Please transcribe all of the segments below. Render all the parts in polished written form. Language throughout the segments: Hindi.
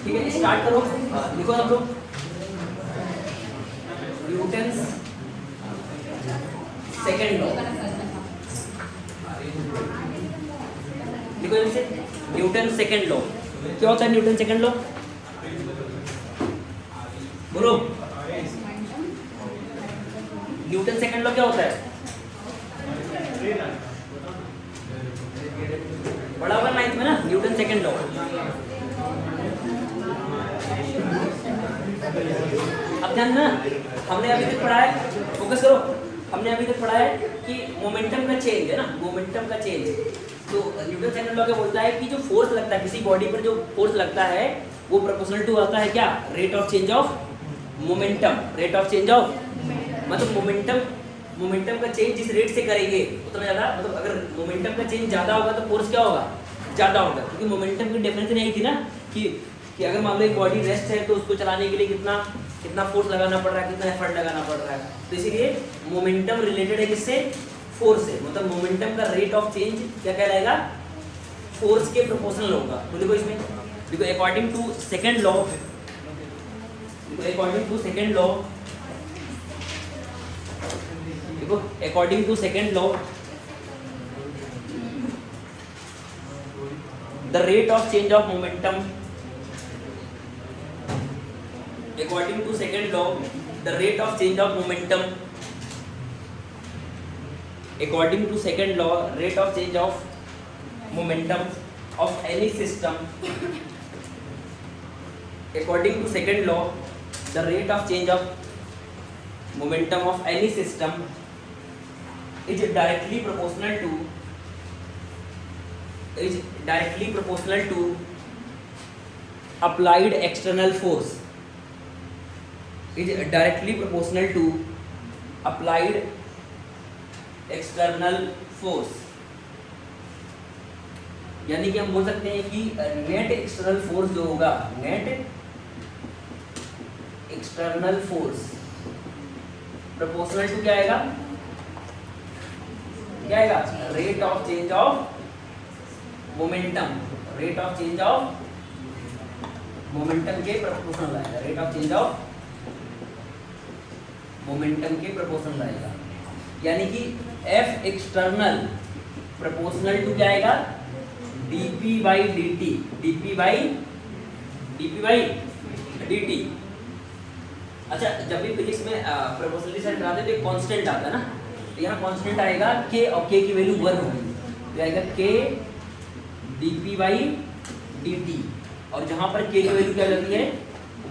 ठीक है, स्टार्ट करो। लिखो सब लोग, न्यूटन्स सेकंड लॉ। लिखो जल्दी से, न्यूटन सेकंड लॉ। क्या होता है न्यूटन सेकंड लॉ? बोलो, न्यूटन सेकंड लॉ क्या होता है? बड़ा हुआ 9th में ना, न्यूटन सेकंड लॉ। अब ध्यान ना, हमने अभी तक पढ़ा है, फोकस करो, हमने अभी तक पढ़ा है कि मोमेंटम का चेंज है ना, मोमेंटम का चेंज। तो न्यूटन सेकंड लॉ क्या बोलता है कि जो फोर्स लगता है किसी बॉडी पर, जो फोर्स लगता है वो प्रोपोर्शनल टू आता है क्या? Rate of change of momentum. Rate of change of मतलब मोमेंटम का चेंज जिस रेट से करेंगे उतना ज़्यादा, मतलब अगर मोमेंटम का चेंज ज़्यादा होगा तो फोर्स क्या होगा? ज़्यादा होगा। क्योंकि मोमेंटम की डेफिनेशन यही थी ना कि अगर मान लो एक बॉडी रेस्ट है तो उसको चलाने के लिए कितना फोर्स लगाना पड़ रहा है, कितना एफर्ट लगाना पड़ रहा है। तो इसीलिए मोमेंटम रिलेटेड है किससे? फोर्स से। मतलब मोमेंटम का रेट ऑफ चेंज क्या कहलाएगा? फोर्स के प्रोपोर्शनल होगा। तो देखो इसमें, देखो according to second law, according to second law, देखो according to second law, the rate of change of momentum, according to second law, the rate of change of momentum, according to second law, rate of change of momentum of any system, according to second law, the rate of change of momentum of any system is directly proportional to applied external force, is directly proportional to applied external force। यानी कि हम बोल सकते हैं कि नेट एक्सटर्नल फोर्स जो होगा, net external force proportional to क्या आएगा? क्या आएगा? Rate of change of momentum. Rate of change of momentum के प्रोपोर्शनल आएगा। Rate of change of momentum के प्रोपोर्शनल आएगा। यानी कि F एक्सटर्नल प्रोपोर्शनल टू क्या आएगा? dp by dt, dp by dt। अच्छा, जब भी फिजिक्स में प्रोपोर्शनलिटी से कराते हैं तो एक कांस्टेंट आता है ना, तो यहाँ कांस्टेंट आएगा k और k की वैल्यू 1 होगी, तो आएगा k dp बाई dt। और जहाँ पर k की वैल्यू क्या हो जाती है?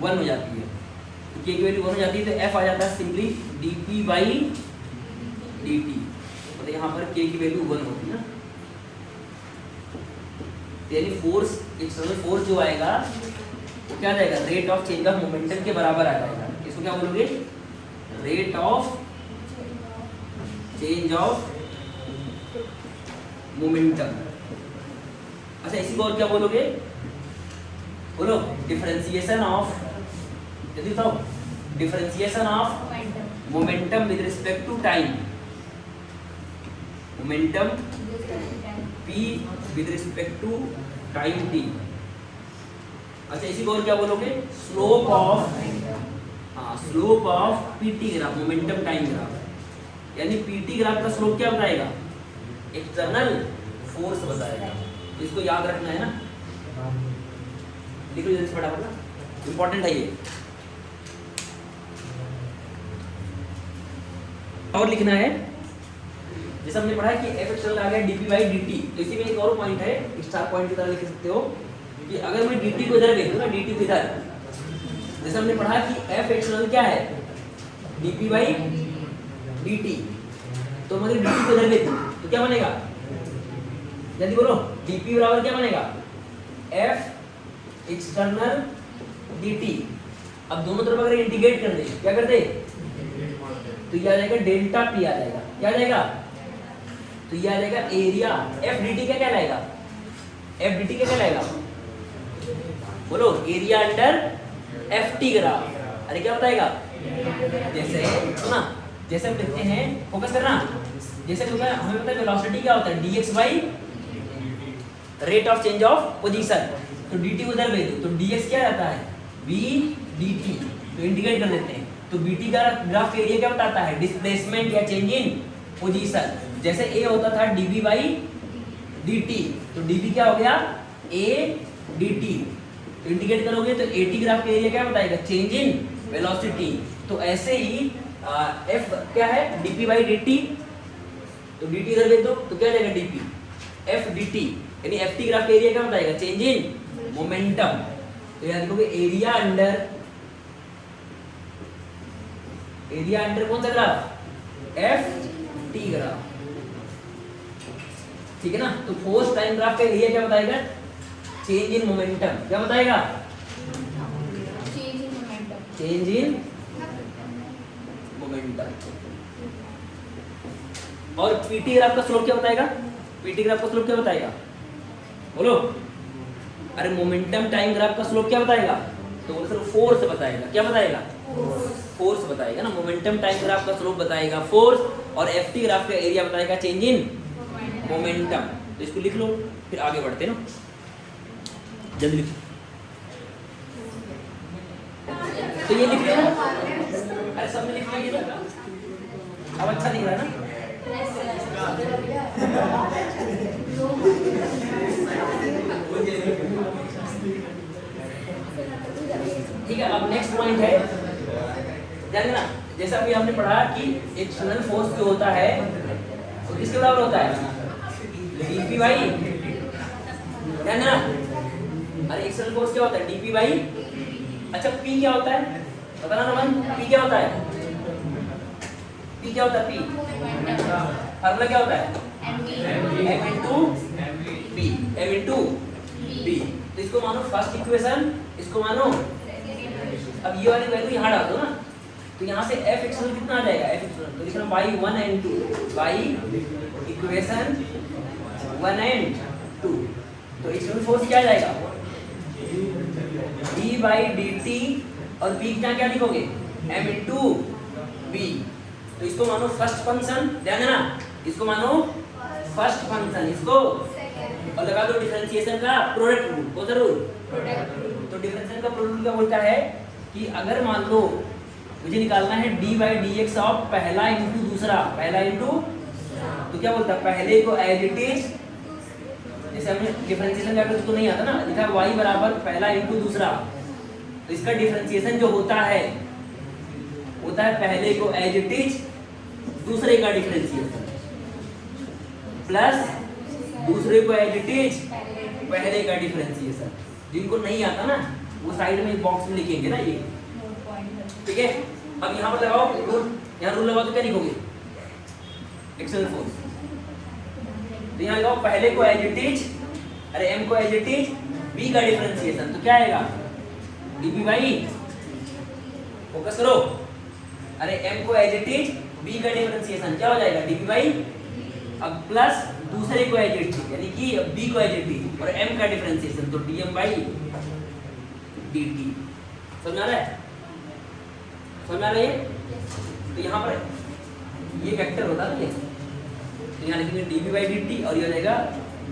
1 हो जाती है। k की वैल्यू 1 हो जाती है तो f आ जाता है सिंपली dp बाई dt। मतलब यहाँ पर k की वैल्यू 1 होती है ना, यानी फोर्स, एक्सटर्नल फोर्स जो आएगा वो क्या जाएगा? Rate of change of momentum के बराबर आ जाएगा। इसको क्या बोलोगे? Rate of change of momentum. अच्छा, इसी को और क्या बोलोगे? बोलो, डिफरेंशिएशन ऑफ, जल्दी बताओ, differentiation of momentum with respect to time. Momentum p with respect to time t। अच्छा, इसी को और क्या बोलोगे? Slope of pt graph, momentum time graph. यानी pt ग्राफ का स्लोप क्या बताएगा? एक्सटर्नल फोर्स बताएगा। इसको याद रखना है ना, लिखो जल्दी फटाफट ना, इंपॉर्टेंट है ये। और लिखना है, जैसे हमने पढ़ा है कि F एक्सटर्नल आ गया dp बाई dt, तो इसी में एक और पॉइंट है, स्टार पॉइंट की तरह लिख सकते हो कि अगर मैं dt को इधर भेज दूं ना, dt को इधर, जैसे हमने पढ़ा कि F एक्सटर्नल क्या है? dp by dt। तो मैं dt को इधर भेज दूं तो क्या बनेगा? जल्दी बोलो, dp बराबर क्या बनेगा? F external dt। अब दोनों तरफ अगर इंटीग्रेट कर दे, क्या कर दे? तो ये आ जाएगा डेल्टा p आ जाएगा। क्या आ जाएगा? तो ये आ जाएगा एरिया। एफ डी टी क्या कहलाएगा? एफ डी टी क्या कहलाएगा? बोलो, area under F T graph. अरे क्या बताएगा? जैसे सुना, जैसे हम लिखते हैं, फोकस करना, जैसे हमें पता है वेलोसिटी क्या होता है? dx by rate of change of position. तो dt को उधर भेज दो, तो dx क्या रहता है v dt, तो इंडिकेट कर देते हैं। तो bt का ग्राफ का एरिया क्या बताता है, डिस्प्लेसमेंट या चेंज इन पोजीशन। जैसे a होता था dv by dt, तो dv क्या हो गया a dt, तो इंडिकेट करोगे तो at ग्राफ का एरिया क्या बताएगा, चेंज इन वेलोसिटी। तो ऐसे ही f क्या है dp by dt, तो dt इधर भेज दो तो क्या जाएगा dp f dt, यानी ft ग्राफ का एरिया क्या बताएगा, चेंज इन मोमेंटम। तो याद रखोगे एरिया अंडर कौन सा ग्राफ, ft ग्राफ, ठीक है ना। तो फोर्स टाइम ग्राफ का एरिया क्या बताएगा, चेंज इन मोमेंटम, क्या बताएगा, चेंज इन मोमेंटम। और पीटी ग्राफ का स्लोप क्या बताएगा, पीटी ग्राफ का स्लोप क्या बताएगा, बोलो, अरे मोमेंटम टाइम ग्राफ का स्लोप क्या बताएगा, तो बोलो सर फोर्स बताएगा, क्या बताएगा, फोर्स बताएगा ना। मोमेंटम टाइम ग्राफ का स्लोप बताएगा फोर्स, और एफटी ग्राफ का एरिया बताएगा चेंज इन मोमेंटम। तो इसको लिख लो, फिर आगे बढ़ते हैं ना, जल्दी लिखो। तो ये लिख लिया ना, अरे सबने लिख लिया ना, अब अच्छा दिख रहा है ना। ठीक है, अब नेक्स्ट पॉइंट है, ध्यान देना, जैसा अभी हमने पढ़ा कि एक्सटर्नल फोर्स जो होता है तो किसके बराबर होता है, dp बाई, ध्यान देना, अरे एक्सटर्नल फोर्स क्या होता है, dp बाई, अच्छा p क्या होता है, बताना रमन, p क्या होता है, p क्या होता है, p फार्मूला क्या होता है, m into b। तो इसको मानो फर्स्ट इक्वेशन, इसको मानो, अब ये वाली वैल्यू यहाँ डाल दो ना, तो यहाँ से f एक्सटर्नल कितना आ जाएगा, f एक्सटर्नल तो लिखना y1 and 2, y equation 1 and 2। तो एक्सटर्नल फोर्स क्या आ जाएगा, d by dt, और b क्या क्या लिखोगे, m into b। तो इसको मानो फर्स्ट फंक्शन, ध्यान देना, इसको मानो फर्स्ट फंक्शन, इसको और लगा दो डिफरेंशिएशन का प्रोडक्ट रूल, कौन सा रूल, तो डिफरेंशिएशन का प्रोडक्ट रूल क्या बोलता है कि अगर मान लो मुझे निकालना है d by dx ऑफ पहला इंटू दूसरा, पहला इंटू, तो क्या बोलता है, पहले को एज इट इज, जैसे हमने डिफरेंशिएशन का तो नहीं आता ना, लिखा y बराबर पहला इंटू दूसरा, तो इसका डिफरेंशिएशन जो होता है पहले को एज इट इज, दूसरे का डिफरेंशिएशन, प्लस दूसरे को एज इट इज, पहले का डिफरेंशिएशन। जिनको नहीं आता ना वो साइड में बॉक्स में लिखेंगे ना ये, ठीक है। अब यहाँ पर लगाओ रूल, यहाँ रूल लगाओ तो क्या लिखोगे, एक्सटर्नल फोर्स, तो यहाँ लगाओ पहले को एज इट इज, अरे m को एज इट इज, b का डिफरेंशिएशन, तो क्या आएगा, dp बाई, फोकस करो, अरे m को एज इट इज, b का डिफरेंशिएशन क्या हो जाएगा, dp बाई, अब प्लस दूसरे को एज इट इज, यानी कि b को एज इट इज, और m का डिफरेंशिएशन, तो dm बाई dt। समझ आ रहा है, समझ आ रहा है। तो यहाँ पर ये वेक्टर होता है, तो यहाँ लिखेंगे dp बाई dt, और ये हो जाएगा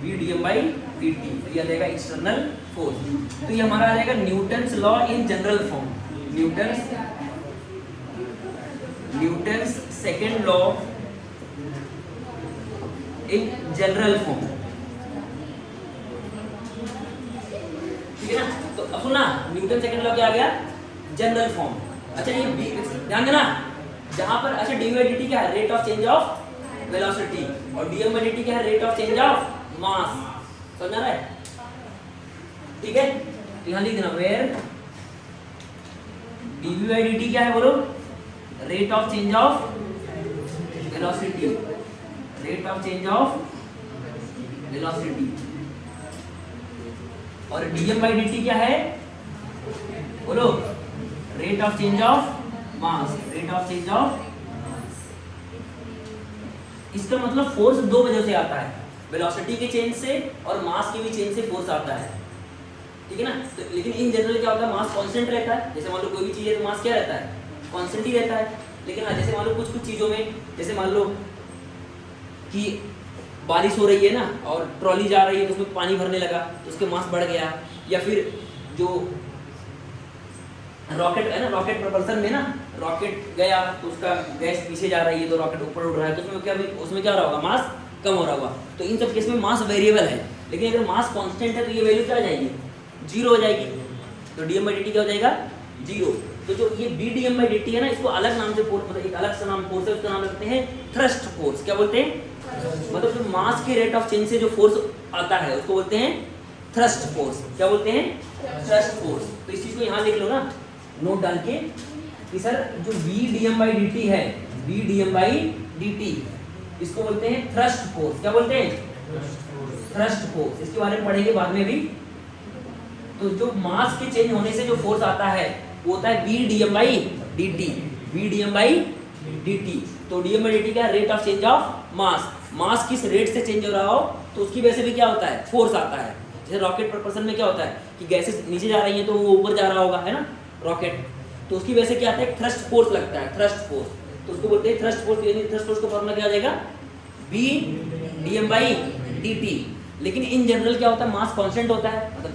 v dm बाई dt, फिर ये आ जाएगा एक्सटर्नल फोर्स। तो ये हमारा आ जाएगा Newton's law in general form, Newton's second law in general form, ठीक है ना। तो अब सुना, न्यूटन सेकंड लॉ क्या आ गया, जनरल फॉर्म। अच्छा ये ध्यान देना, जहां पर अच्छा डी बाई डी टी क्या है, rate of change of velocity, और D M by D T क्या है, rate of change of mass, समझ रहा है, ठीक है। तो यहाँ लिख देना, where D V by D T क्या है, बोलो, rate of change of velocity, rate of change of velocity, और dm by dt क्या है, बोलो, rate of change of mass, rate of change of. इसका मतलब फोर्स दो वजह से आता है, वेलोसिटी के चेंज से और मास के भी चेंज से फोर्स आता है, ठीक है ना। तो लेकिन इन जनरल क्या होता है, मास कांस्टेंट रहता है, जैसे मान लो कोई भी चीज है तो मास क्या रहता है, कांस्टेंट ही रहता है। लेकिन हाँ, जैसे मान लो कुछ चीजों में, जैसे मान लो कि बारिश हो रही है ना और ट्रॉली जा रही है तो उसमें पानी भरने लगा तो उसके मास बढ़ गया, या फिर जो रॉकेट है ना, रॉकेट प्रपल्सन में ना, रॉकेट गया तो उसका गैस पीछे जा रही है तो रॉकेट ऊपर उड़ रहा है, तो उसमें क्या हो रहा होगा, मास कम हो रहा होगा। तो इन सब केस में मास वेरिएबल है, लेकिन अगर मास कांस्टेंट है तो ये वैल्यू क्या हो जाएगी, 0 हो जाएगी। तो dm/dt क्या हो जाएगा, 0। तो जो ये bdm/dt है ना, इसको अलग नाम से मतलब एक अलग सा नाम फोर्स है, उसका नाम रखते हैं थ्रस्ट फोर्स। क्या बोलते हैं, मतलब जो मास के रेट ऑफ चेंज से जो फोर्स आता है उसको बोलते हैं थ्रस्ट फोर्स। क्या बोलते हैं, थ्रस्ट फोर्स। तो इस चीज को यहाँ लिख लो ना नोट डाल के कि सर जो bdm/dt है, bdm/dt इसको बोलते हैं थ्रस्ट फोर्स। क्या बोलते हैं, थ्रस्ट फोर्स। इसके बारे में पढ़ेंगे बाद में भी। तो जो मास के चेंज होने से जो फोर्स आता है वो होता है bdm/dt, bdm/dt। तो dm/dt क्या, rate of change of mass. Mass किस रेट से चेंज हो रहा हो तो उसकी वजह से भी क्या होता है, फोर्स आता है। जैसे रॉकेट प्रपल्सन में क्या होता है कि गैसेस नीचे जा रही हैं तो वो ऊपर जा रहा होगा, है ना रॉकेट, तो उसकी वजह से क्या आता है, थ्रस्ट फोर्स लगता है, थ्रस्ट फोर्स। तो उसको बोलते हैं थ्रस्ट फोर्स। यानी थ्रस्ट फोर्स का फॉर्मूला क्या आ जाएगा, bdm/dt। लेकिन इन जनरल क्या होता है, मास कांस्टेंट होता है। मतलब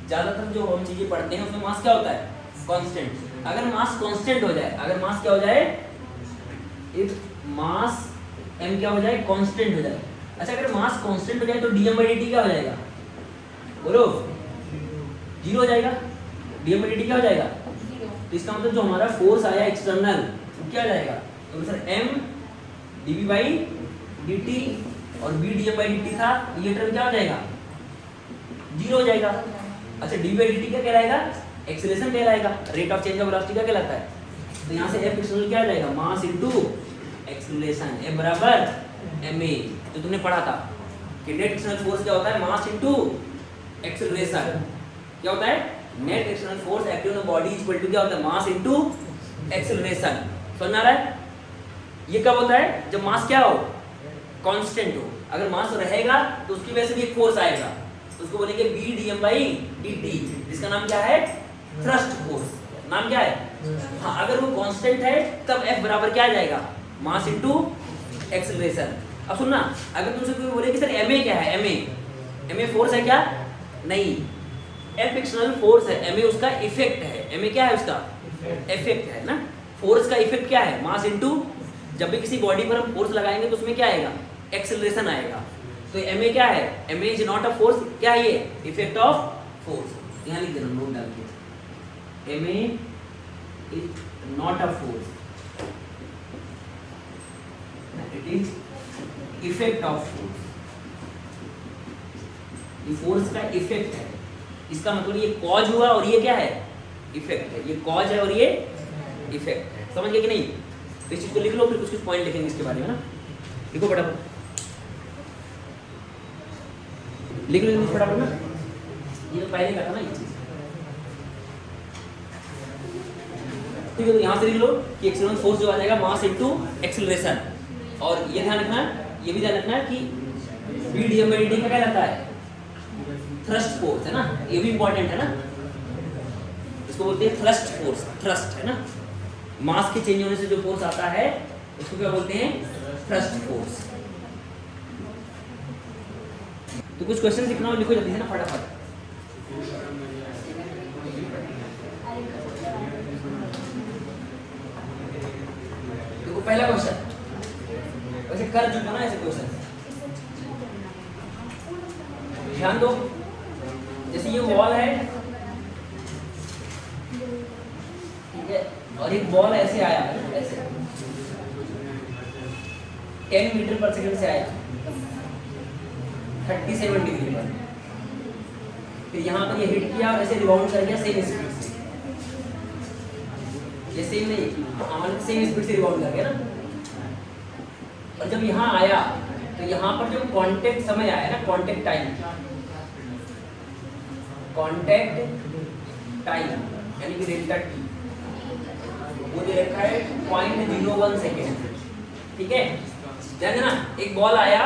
ज्यादातर जो हम चीजें पढ़ते हैं उसमें मास क्या होता है, कांस्टेंट। अगर मास कांस्टेंट हो जाए, अगर मास क्या हो जाए, इफ मास m क्या हो जाए, कांस्टेंट हो जाए। अच्छा, अगर मास कांस्टेंट हो जाए तो dm/dt क्या हो जाएगा, बोलो, 0 हो जाएगा। dm/dt क्या हो जाएगा, तो इसका मतलब जो हमारा फोर्स आया एक्सटर्नल वो क्या जाएगा, तो सर m dv/dt और b dm/dt था, ये टर्म क्या हो जाएगा, 0 हो जाएगा। अच्छा, dv/dt क्या कहलाएगा, एक्सेलरेशन कहलाएगा। Rate of change of velocity क्या कहलाता है, तो यहाँ से F एक्सटर्नल क्या आ जाएगा, मास इनटू एक्सेलरेशन, F बराबर ma। जो तुमने पढ़ा था कि नेट एक्सटर्नल फोर्स क्या होता है, मास इनटू एक्सेलरेशन। क्या होता है, net external force acting on body equal to क्या होता है, मास इनटू एक्सेलरेशन। समझ आ रहा है। ये कब होता है, जब मास क्या हो, कांस्टेंट हो। अगर मास रहेगा तो उसकी वजह से भी एक फोर्स आएगा, तो उसको बोलेंगे bdm/dt, जिसका नाम क्या है, थ्रस्ट फोर्स। नाम क्या है, हाँ, अगर वो कांस्टेंट है तब F बराबर क्या आ जाएगा, मास इनटू एक्सेलरेशन। अब सुनना, अगर तुमसे कोई बोले कि सर ma क्या है, ma फोर्स है क्या, नहीं, F एक्सटर्नल फोर्स है, ma उसका इफेक्ट है। ma क्या है, उसका इफेक्ट है ना। फोर्स का इफेक्ट क्या है, मास इनटू, जब भी किसी बॉडी पर हम फोर्स लगाएंगे तो उसमें क्या आएगा, एक्सेलरेशन आएगा। तो ma क्या है, ma is not a force, क्या है ये, इफेक्ट ऑफ फोर्स। यहाँ लिख देना नोट डाल के, ma is not a force, it is effect of force. ये फोर्स का इफेक्ट है, इसका मतलब ये कॉज हुआ और ये क्या है, इफेक्ट है। ये कॉज है और ये इफेक्ट है। समझ गए कि नहीं। तो इस चीज को लिख लो, फिर कुछ कुछ पॉइंट लिखेंगे इसके बारे में ना। लिखो फटाफट, लिख लो फटाफट ना। ये तो पहले का था ना ये चीज, ठीक है। तो यहाँ से लिख लो कि एक्सटर्नल फोर्स जो आ जाएगा, मास इनटू एक्सेलरेशन। और ये ध्यान रखना, ये भी ध्यान रखना कि bdm/dt का क्या रहता है, थ्रस्ट फोर्स है ना। ये भी इंपॉर्टेंट है ना, इसको बोलते हैं थ्रस्ट फोर्स। थ्रस्ट है ना, मास के चेंज होने से जो फोर्स आता है उसको क्या बोलते हैं, थ्रस्ट फोर्स। तो कुछ क्वेश्चन लिखना हो, लिखो जल्दी से ना फटाफट। देखो पहला क्वेश्चन, वैसे कर चुका ना ऐसे क्वेश्चन, ध्यान दो। जैसे ये वॉल है, ठीक है, और एक बॉल ऐसे आया, ऐसे 10 मीटर पर सेकंड से आया 37 डिग्री पर, फिर यहाँ पर ये हिट किया और ऐसे रिबाउंड कर गया सेम स्पीड से। ये सेम नहीं, हमारे सेम स्पीड से रिबाउंड कर गया ना। और जब यहाँ आया तो यहाँ पर जो कांटेक्ट समय आया ना, कांटेक्ट टाइम, कांटेक्ट टाइम यानी कि डेल्टा टी, वो दे रखा है 0.01 सेकेंड, ठीक है। ध्यान देना, एक बॉल आया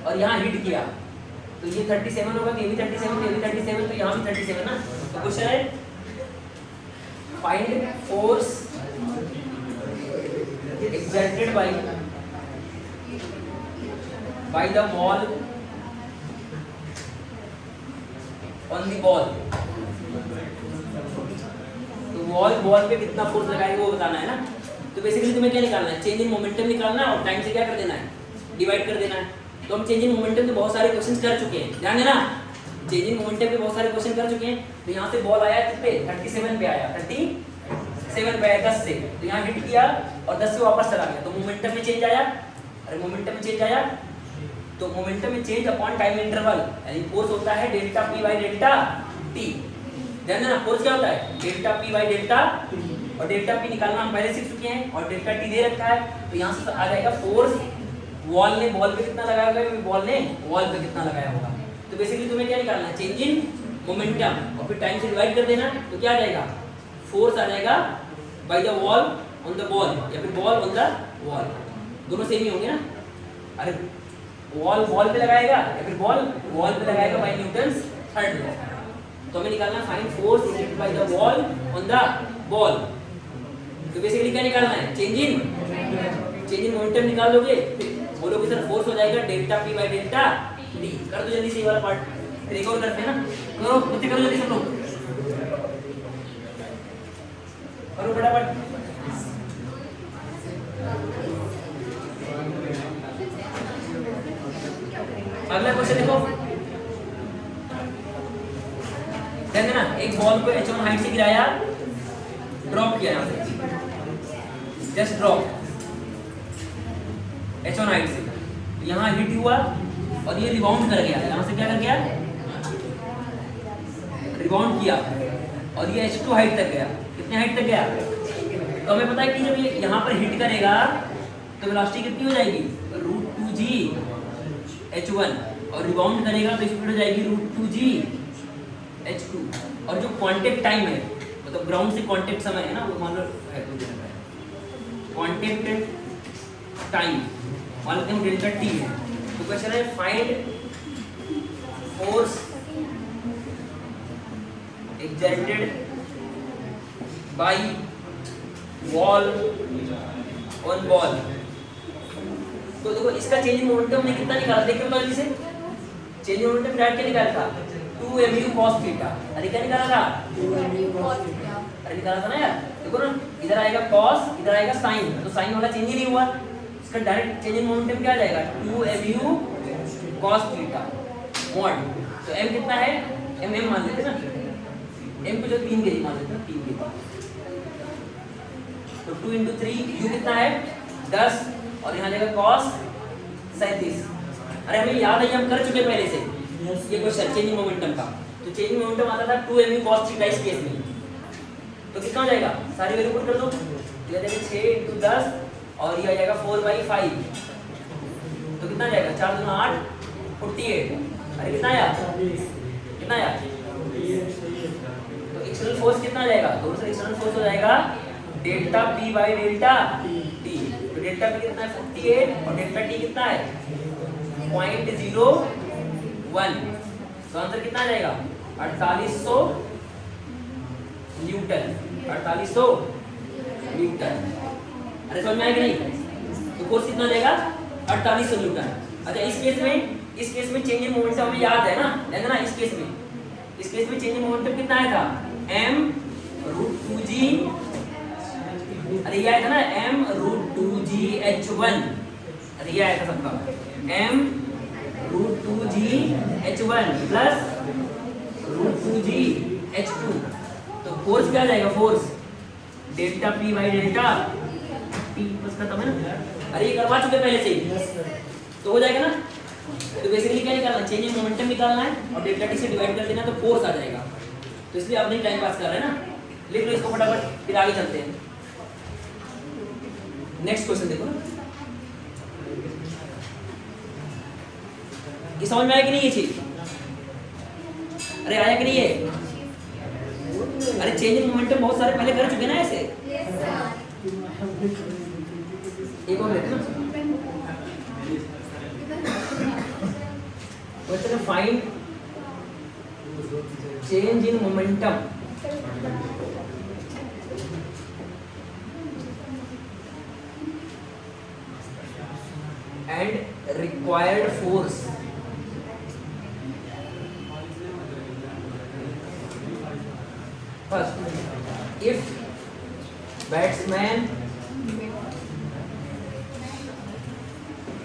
और यहाँ हिट किया तो ये 37 होगा, तो ये भी 37, तो ये भी 37, तो यहाँ भी 37 ना। तो क्वेश्चन है find force exerted by the ball on the ball. तो बॉल पे कितना फोर्स लगाएंगे वो बताना है ना। तो बेसिकली तुम्हें क्या निकालना है, चेंज इन मोमेंटम निकालना है और टाइम से क्या कर देना है, डिवाइड कर देना है। तो हम चेंज इन मोमेंटम के बहुत सारे क्वेश्चंस कर चुके हैं, ध्यान देना, चेंज इन मोमेंटम के बहुत सारे क्वेश्चन कर चुके हैं। तो यहाँ से बॉल आया कितने, 37 पे आया, 37 पे आया 10 से, तो यहाँ हिट किया और 10 से वापस चला गया, तो मोमेंटम में चेंज आया। अरे मोमेंटम में चेंज आया, तो मोमेंटम में चेंज अपॉन टाइम इंटरवल, यानी फोर्स होता है delta P by delta T. ध्यान देना, फोर्स क्या होता है, डेल्टा पी बाई डेल्टा, और डेल्टा पी निकालना हम पहले सीख चुके हैं, और डेल्टा टी दे रखा है। तो यहाँ से आ जाएगा फोर्स वॉल ने बॉल पे कितना लगाया होगा, बॉल ने वॉल पे कितना लगाया होगा। तो बेसिकली तुम्हें क्या निकालना है, चेंज इन मोमेंटम, और फिर टाइम से डिवाइड कर देना। तो क्या आ जाएगा, फोर्स आ जाएगा by the wall on the ball, या फिर बॉल ऑन द वॉल, दोनों सेम ही होंगे ना। अरे वॉल पे लगाएगा या फिर बॉल पे लगाएगा बाय न्यूटन्स थर्ड लॉ। तो हमें निकालना find force act by the wall on the ball. तो बेसिकली क्या निकालना है, चेंज इन मोमेंटम निकाल लोगे, फिर बोलोगे सर फोर्स हो जाएगा delta P by delta D. कर दो जल्दी से ये वाला पार्ट, फिर एक और करते हैं ना, करो मुझे करो जल्दी सब लोग, करो फटाफट। अगला क्वेश्चन देखो, ध्यान देना, एक बॉल को h1 हाइट से गिराया, ड्रॉप किया, यहाँ से जस्ट ड्रॉप h1 हाइट से, यहाँ हिट हुआ और ये रिबाउंड कर गया, यहाँ से क्या कर गया, रिबाउंड किया और ये h2 हाइट तक गया। कितने हाइट तक गया, तो हमें पता है कि जब ये यहाँ पर हिट करेगा तो वेलोसिटी कितनी हो जाएगी, √2g h1, और रिबाउंड करेगा तो स्पीड हो जाएगी √2g h2। और जो कांटेक्ट टाइम है, मतलब ग्राउंड से कांटेक्ट समय है ना, वो मान लो है तो कांटेक्ट टाइम मान लेते हैं डेल्टा टी है। तो क्वेश्चन है find force exerted by wall on ball। तो देखो इसका चेंज इन मोमेंटम ने कितना निकाला, देखिए जल्दी से, चेंज इन मोमेंटम डायरेक्ट क्या निकाला था, 2mu cos थीटा। अरे क्या निकाला था, 2mu cos थीटा, अरे निकाला था ना यार। देखो ना, इधर आएगा cos, इधर आएगा sin, तो sin वाला चेंज ही नहीं हुआ, इसका डायरेक्ट चेंज इन मोमेंटम क्या आ जाएगा, 2mu cos थीटा मॉड। तो m कितना है, m मान लेते ना, m को जो 3 kg मान लेते ना, 3 kg, तो 2 × 3 u कितना है 10, और यहाँ जाएगा cos 37। अरे हमें याद है, हम कर चुके पहले से ये क्वेश्चन चेंज इन मोमेंटम का। तो चेंज इन मोमेंटम आता था 2mu cos थीटा इस केस में। तो कितना हो जाएगा, सारी वैल्यू पुट कर दो, ये आ जाएगा 6 × 10 और ये आ जाएगा 4/5। तो कितना आ जाएगा, 4 दूना 8, 48। अरे कितना आया, कितना आया, तो एक्सटर्नल फोर्स कितना आ जाएगा, दोनों से एक्सटर्नल फोर्स हो जाएगा delta p by delta t। तो डेल्टा p कितना है 48 और डेल्टा t कितना है 0.01। तो आंसर कितना आ जाएगा 4800 न्यूटन, 4800 न्यूटन। अरे समझ में आया कि नहीं, तो फोर्स कितना जाएगा 4800 न्यूटन। अच्छा इस केस में चेंज इन मोमेंटम हमें याद है ना, है ना, इस केस में चेंज इन मोमेंटम कितना आया था, m√2g, अरे ये आया था ना m√2g h1, अरे ये आया था सबका m√2g h1 plus √2g h2। तो फोर्स क्या आ जाएगा, force delta p by delta p बस खत्म है ना। अरे ये करवा चुके पहले से, तो हो जाएगा ना। तो बेसिकली क्या निकालना, चेंज इन मोमेंटम निकालना है और डेल्टा टी से डिवाइड कर देना, तो फोर्स आ जाएगा। तो इसलिए आप नहीं टाइम पास कर रहे हैं ना, लिख लो इसको फटाफट, फिर आगे चलते हैं। नेक्स्ट क्वेश्चन देखो ना, ये समझ में आया कि नहीं ये चीज, अरे आया कि नहीं ये, अरे चेंज इन मोमेंटम बहुत सारे पहले कर चुके ना ऐसे। एक और लेते ना, क्वेश्चन है find change in momentum and required force first if batsman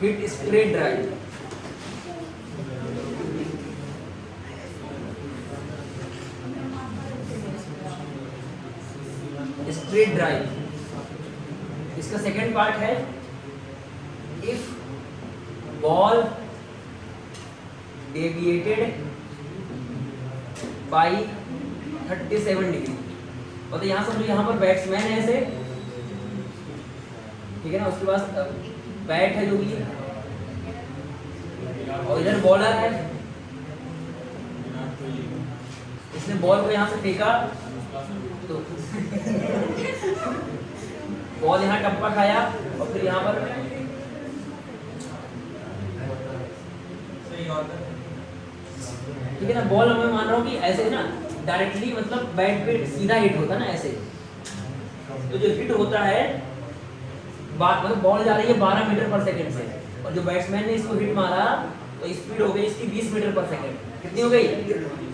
hit straight drive, straight drive. इसका सेकंड पार्ट है if ball deviated by 37 degree. मतलब यहाँ समझो यहाँ पर बैट्समैन है ऐसे, ठीक है ना, उसके पास बैट है जो भी, और इधर बॉलर है, इसने बॉल को यहाँ से फेंका तो बॉल यहाँ टप्पा खाया और फिर यहाँ पर ठीक है ना, बॉल मैं मान रहा हूँ कि ऐसे ना डायरेक्टली मतलब बैट पे सीधा हिट होता है ना ऐसे, तो जो हिट होता है मतलब बॉल जा रही है 12 मीटर पर सेकंड से, और जो बैट्समैन ने इसको हिट मारा तो स्पीड हो गई इसकी 20 मीटर पर सेकंड। कितनी हो गई?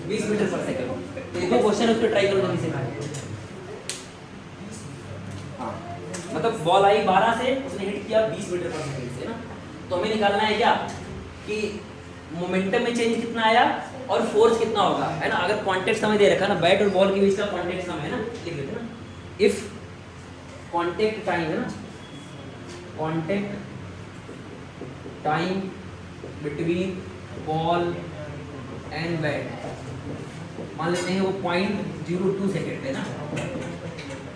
20 मीटर पर सेकंड। तो ये क्वेश्चन है, उसको ट्राई करो जल्दी से। हाँ, मतलब बॉल आई 12 से, उसने हिट किया 20 मीटर पर सेकंड से ना, तो हमें निकालना है क्या कि मोमेंटम में चेंज कितना आया और फोर्स कितना होगा, है ना। अगर कॉन्टेक्ट समय दे रखा है ना, बैट और बॉल के बीच का कॉन्टेक्ट समय है ना, लिख लेते हैं ना। इफ कॉन्टेक्ट टाइम है ना, contact time between ball and bat, मान लेते हैं वो 0.02 सेकेंड है ना।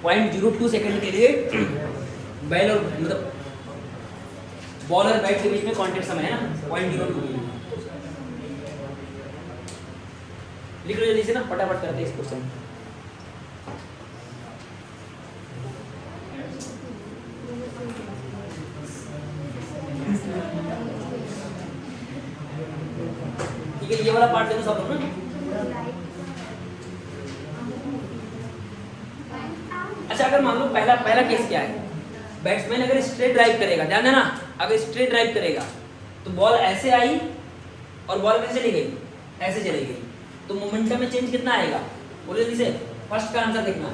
0.02 सेकेंड के लिए बैल और मतलब बॉल और बैट के बीच में कॉन्टेक्ट समय है ना 0.02। लिख लो जल्दी से ना, फटाफट करते हैं इस क्वेश्चन। ठीक है, ये वाला पार्ट देखो सब लोग ना। अच्छा, अगर मान लो पहला केस क्या है, बैट्समैन अगर स्ट्रेट ड्राइव करेगा, ध्यान देना, अगर स्ट्रेट ड्राइव करेगा तो बॉल ऐसे आई और बॉल कैसे चली गई, ऐसे चली गई, तो मोमेंटम में चेंज कितना आएगा, बोले जल्दी से। फर्स्ट का आंसर देखना।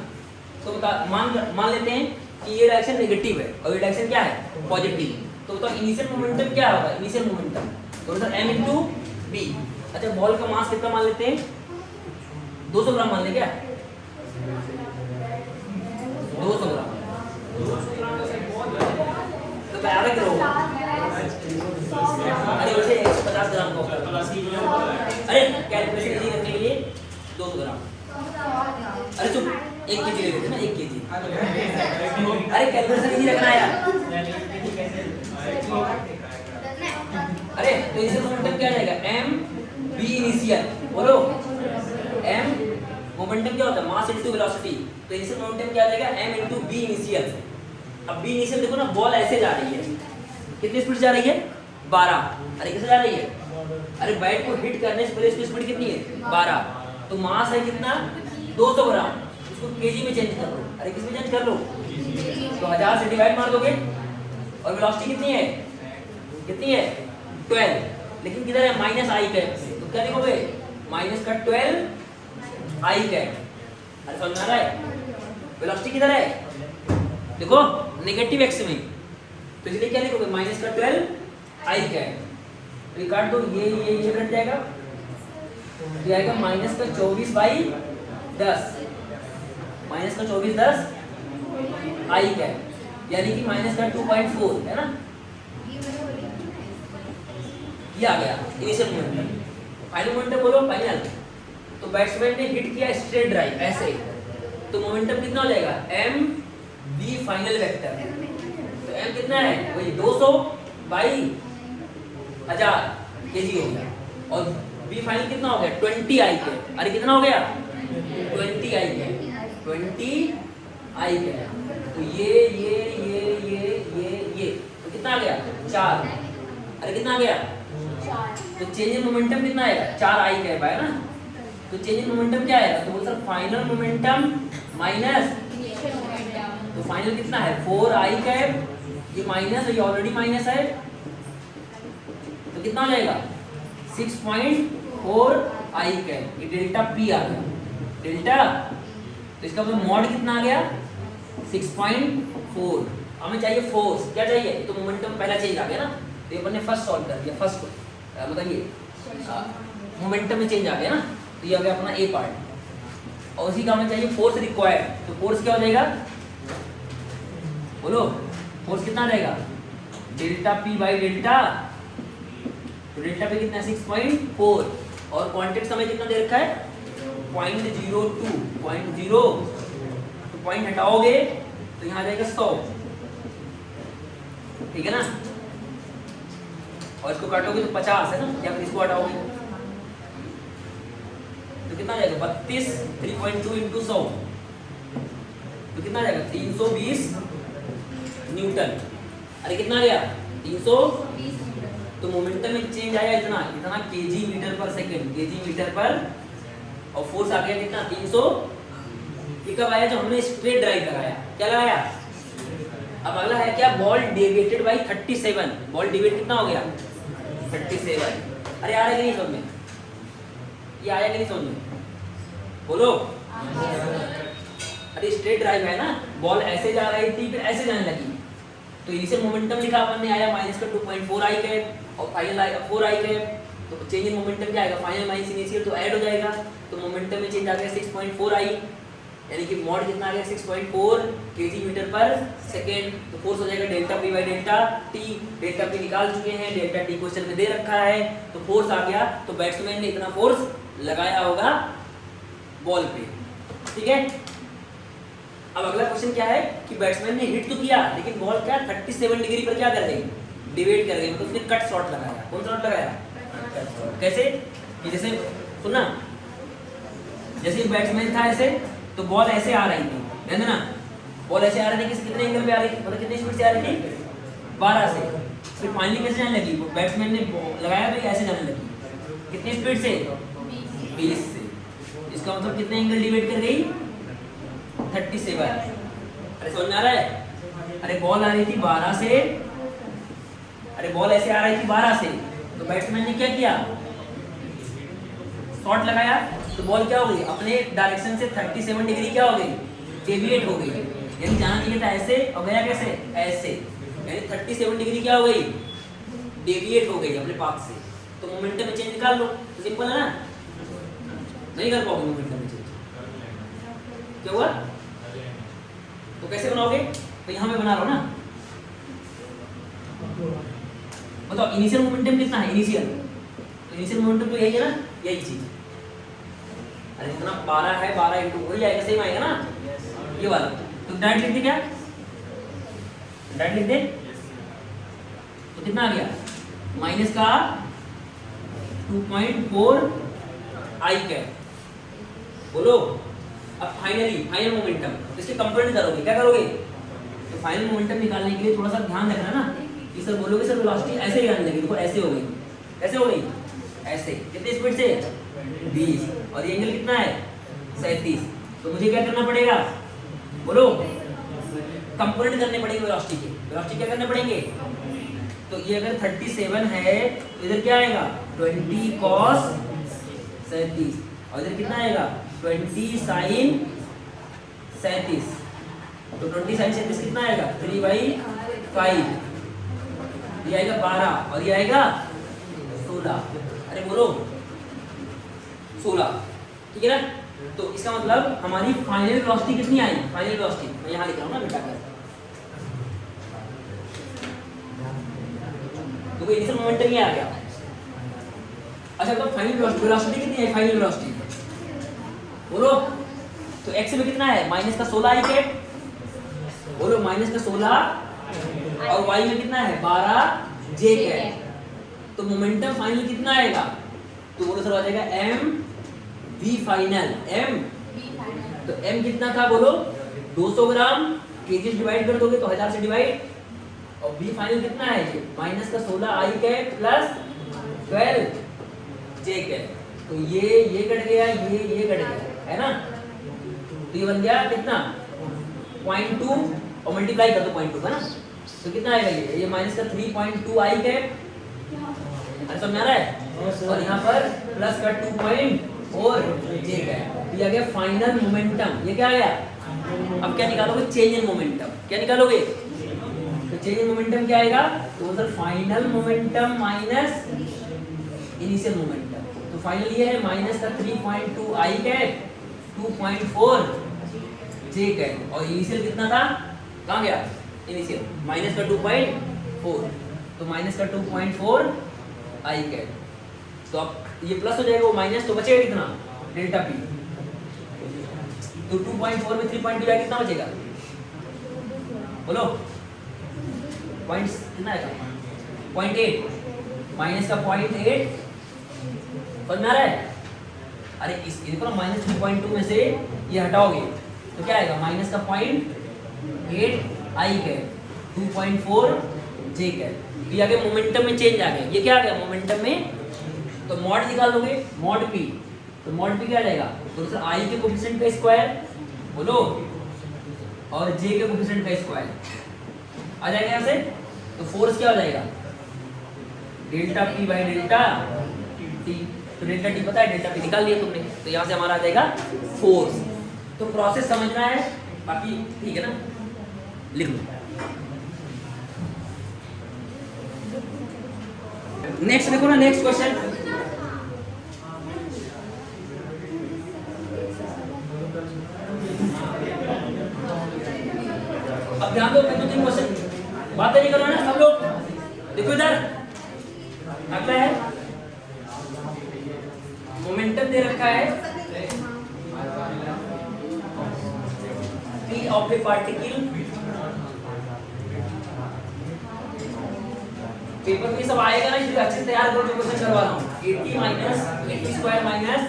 तो बता, मान लेते हैं कि ये डायरेक्शन नेगेटिव है और ये डायरेक्शन क्या है, पॉजिटिव। तो बताओ इनिशियल मोमेंटम क्या होगा, इनिशियल मोमेंटम तो सर m इंटू बी। अच्छा, बॉल का मास कितना मान लेते हैं, 200 ग्राम मान ले क्या, 200 ग्राम। तो बराबर करो, अरे वैसे 150 ग्राम का, अरे कैलकुलेशन इजी करने के लिए 200 ग्राम। अरे चुप, 1 केजी ले लेते ना, 1 केजी। अरे कैलकुलेशन इजी रखना यार। अरे तो इनिशियल मोमेंटम क्या आ जाएगा, m b इनिशियल, बोलो m मोमेंटम क्या होता है, मास इनटू वेलोसिटी। तो इनिशियल मोमेंटम क्या आ जाएगा, m इनटू b इनिशियल। अब b इनिशियल देखो ना, बॉल ऐसे जा रही है, कितनी स्पीड जा रही है, 12। अरे कैसे जा रही है, अरे बैट को हिट करने से पहले इसकी स्पीड कितनी है, 12। तो मास है कितना, 200 ग्राम। उसको केजी में चेंज कर लो। अरे किस में चेंज कर लो, तो 1000 से डिवाइड मार दोगे, और वेलोसिटी कितनी है, कितनी है, 12। लेकिन किधर है, माइनस आई कैप, तो क्या लिखोगे, माइनस का 12 आई कैप। अरे समझ में आ रहा है, वेलोसिटी किधर है, देखो नेगेटिव एक्स में, तो इसलिए क्या लिखोगे, माइनस का 12 आई कैप। तो ये काट दो, ये कट जाएगा, तो आएगा माइनस का 24/10, माइनस का 24/10 आई कैप, यानी कि माइनस का 2.4 है ना। ये आ गया इनिशियल मोमेंटम। फाइनल मोमेंटम बोलो, फाइनल। तो बैट्समैन ने हिट किया स्ट्रेट ड्राइव ऐसे, तो मोमेंटम कितना हो जाएगा, m v फाइनल वेक्टर। तो m कितना है, वही 200/1000 केजी हो गया, और v फाइनल कितना हो गया, 20 आई के। अरे कितना हो गया, 20 आई के, 20 आई के। तो ये तो कितना आ गया, 4। अरे कितना आ गया, तो चेंज इन मोमेंटम कितना आएगा, 4 आई कैप है ना। तो चेंज इन मोमेंटम क्या आएगा, तो सर फाइनल मोमेंटम माइनस, तो फाइनल कितना है, 4 आई कैप, ये माइनस, ये ऑलरेडी माइनस है, तो कितना हो जाएगा, 6.4 आई कैप। ये डेल्टा पी आ गया, डेल्टा तो इसका मतलब मॉड कितना आ गया 6.4। हमें चाहिए फोर्स, क्या चाहिए, तो मोमेंटम पहला चेंज आ गया ना, तो ये अपन ने फर्स्ट सॉल्व कर दिया, फर्स्ट मतलब ये मोमेंटम में चेंज आ गया ना, तो ये आ गया अपना ए पार्ट। और उसी का हमें चाहिए फोर्स रिक्वायर्ड, तो फोर्स क्या हो जाएगा, बोलो फोर्स कितना रहेगा, डेल्टा पी बाई डेल्टा, तो डेल्टा पी कितना 6.4 और कॉन्टेक्ट हमें कितना दे रखा है 0.02, 0.0, तो पॉइंट हटाओगे तो यहाँ आ जाएगा 100, ठीक है ना, और इसको काटोगे तो 50 है ना, या फिर इसको हटाओगे तो कितना आ जाएगा 32, 3.2 इंटू 100 तो कितना आ जाएगा 320 न्यूटन। अरे कितना आ गया 320, तो मोमेंटम में चेंज आया इतना इतना केजी मीटर पर सेकंड, केजी मीटर पर, और फोर्स आ गया कितना 300। ये कब आया, जब हमने स्ट्रेट ड्राइव लगाया, क्या लगाया। अब अगला है क्या, ball deviated by 37, ball deviate कितना हो गया 37। अरे आया कि नहीं समझ में, ये आया कि नहीं समझ में, बोलो। अरे स्ट्रेट ड्राइव है ना, बॉल ऐसे जा रही थी फिर ऐसे जाने लगी, तो इनिशियल मोमेंटम लिखा अपन ने, आया माइनस का 2.4 आई कैप और फाइनल आएगा 4 आई कैप, तो चेंज इन मोमेंटम क्या आएगा, फाइनल माइनस इनिशियल तो ऐड हो जाएगा, तो मोमेंटम में चेंज आ गया 6.4 आई, यानी कि मॉड कितना आ गया 6.4 केजी मीटर पर सेकेंड। तो फोर्स हो जाएगा delta P by delta T, delta P निकाल चुके हैं, डेल्टा टी क्वेश्चन में दे रखा है, तो फोर्स आ गया, तो बैट्समैन ने इतना फोर्स लगाया होगा बॉल पे, ठीक है। अब अगला क्वेश्चन क्या है कि बैट्समैन ने हिट तो किया लेकिन बॉल क्या 37 डिग्री पर क्या कर गई, डिवेट कर गई, मतलब उसने कट शॉट लगाया। कौन सा शॉट लगाया, कैसे कि जैसे सुनना, जैसे बैट्समैन था ऐसे, तो बॉल ऐसे आ रही थी, ध्यान देना, बॉल ऐसे आ रही थी, कितने एंगल पे आ रही थी, मतलब कितने स्पीड से आ रही थी 12 से, फिर फाइनली कैसे जाने लगी, बैट्समैन ने लगाया तो ऐसे जाने लगी, कितनी स्पीड से 20 से, इसका मतलब कितने एंगल डिवाइड कर गई 37। अरे समझ में आ रहा है, अरे बॉल आ रही थी 12 से, अरे बॉल ऐसे आ रही थी 12 से, तो बैट्समैन ने क्या किया शॉट लगाया, तो बॉल क्या हो गई अपने डायरेक्शन से 37 डिग्री क्या हो गई डेविएट हो गई, यानी जाना चाहिए था ऐसे और गया कैसे ऐसे, यानी 37 डिग्री क्या हो गई डेविएट हो गई अपने पाथ से, तो मोमेंटम में चेंज निकाल लो, तो सिंपल है ना, नहीं कर पाओगे मोमेंटम में चेंज, क्या हुआ, तो कैसे बनाओगे, तो यहाँ पे बना रहा हूँ ना, बताओ इनिशियल मोमेंटम कितना है, इनिशियल मोमेंटम तो यही है ना, यही चीज, अरे जितना 12 है 12 इंटू हो जाएगा, सेम आएगा ना ये वाला, तो डायरेक्ट लिख दे, क्या डायरेक्ट लिख दे, तो कितना आ गया माइनस का 2.4 आई कैप, बोलो। अब फाइनल मोमेंटम, इसके कंपेयर करोगे, क्या करोगे, तो फाइनल मोमेंटम निकालने के लिए थोड़ा सा ध्यान रखना ना, कि सर बोलोगे सर वेलोसिटी ऐसे ही आने लगी, देखो ऐसे हो गई, कैसे हो गई ऐसे, कितनी स्पीड से 20, और ये एंगल कितना है 37, तो मुझे क्या करना पड़ेगा, बोलो कंपोनेंट करने पड़ेंगे वेलोसिटी के, वेलोसिटी क्या करने पड़ेंगे, तो ये अगर 37 है तो इधर क्या आएगा 20 cos 37, और इधर कितना आएगा 20 sin 37, तो 20 sin 37 कितना आएगा 3/5, ये आएगा 12 और ये आएगा 16, अरे बोलो 16, ठीक है ना। तो इसका मतलब हमारी फाइनल वेलोसिटी कितनी आई, फाइनल वेलोसिटी मैं यहाँ लिख रहा हूँ ना बेटा कर, तो इनिशियल मोमेंटम ये आ गया। अच्छा तो फाइनल वेलोसिटी कितनी है, फाइनल वेलोसिटी बोलो, तो x में कितना है माइनस का 16 आई कैप, बोलो माइनस का 16, और y में कितना है 12 j कैप, तो मोमेंटम फाइनल कितना आएगा, तो बोलो सर आ जाएगा m v फाइनल, m तो m कितना था बोलो 200 ग्राम, केजी डिवाइड कर दोगे तो 1000 से डिवाइड, और v फाइनल कितना है ये माइनस का 16 आई कैप प्लस 12 j कैप, तो ये कट गया, ये कट गया है ना, तो ये बन गया कितना 0.2 और मल्टीप्लाई कर दो 0.2 है ना, तो कितना आएगा ये माइनस का 3.2 आई कैप, समझ में आ रहा है, और यहाँ पर प्लस का 4 जे कैप। ये आ गया फाइनल मोमेंटम। ये क्या आ गया? अब क्या निकालोगे? Change in momentum. क्या निकालोगे? तो चेंज इन मोमेंटम क्या आएगा? तो मतलब final momentum minus initial momentum. तो फाइनल ये है माइनस का 3.2 आई कैप 2.4 जे कैप, और इनिशियल कितना था? कहाँ गया इनिशियल? माइनस का 2.4, तो माइनस का 2.4 आई कैप। तो अब ये प्लस हो जाएगा, वो माइनस, तो बचेगा कितना? Delta P. तो 2.4 में 3.2 जाएगा, कितना बचेगा? बोलो पॉइंट्स कितना आएगा? 0.8 माइनस का 0.8 समझ में आ रहा है? अरे इस देखो माइनस 3.2 में से ये हटाओगे तो क्या आएगा? माइनस का 0.8 आई कैप 2.4 जे कैप। ये आ गया मोमेंटम में चेंज आ गया। ये क्या आ गया मोमेंटम में? तो मॉड निकाल लोगे, मॉड पी। तो मॉड पी क्या आ जाएगा? तो सर आई के कोफिशिएंट का स्क्वायर, बोलो, और जे के कोफिशिएंट का स्क्वायर आ जाएगा यहाँ से। तो फोर्स क्या हो जाएगा? Delta P by delta T. तो डेल्टा टी पता है, डेल्टा पी निकाल लिया तुमने, तो यहाँ से हमारा आ जाएगा फोर्स। तो प्रोसेस समझना है, बाकी ठीक है ना, लिख लो। नेक्स्ट देखो ना, नेक्स्ट क्वेश्चन। अब ध्यान दो, मैं 2-3 क्वेश्चन बातें नहीं करो ना सब लोग। देखो इधर अगला है मोमेंटम दे रखा है P of A particle. Paper में सब आएगा ना, इसलिए अच्छे से तैयार करो जो क्वेश्चन करवा रहा हूँ। 80 माइनस 80 स्क्वायर माइनस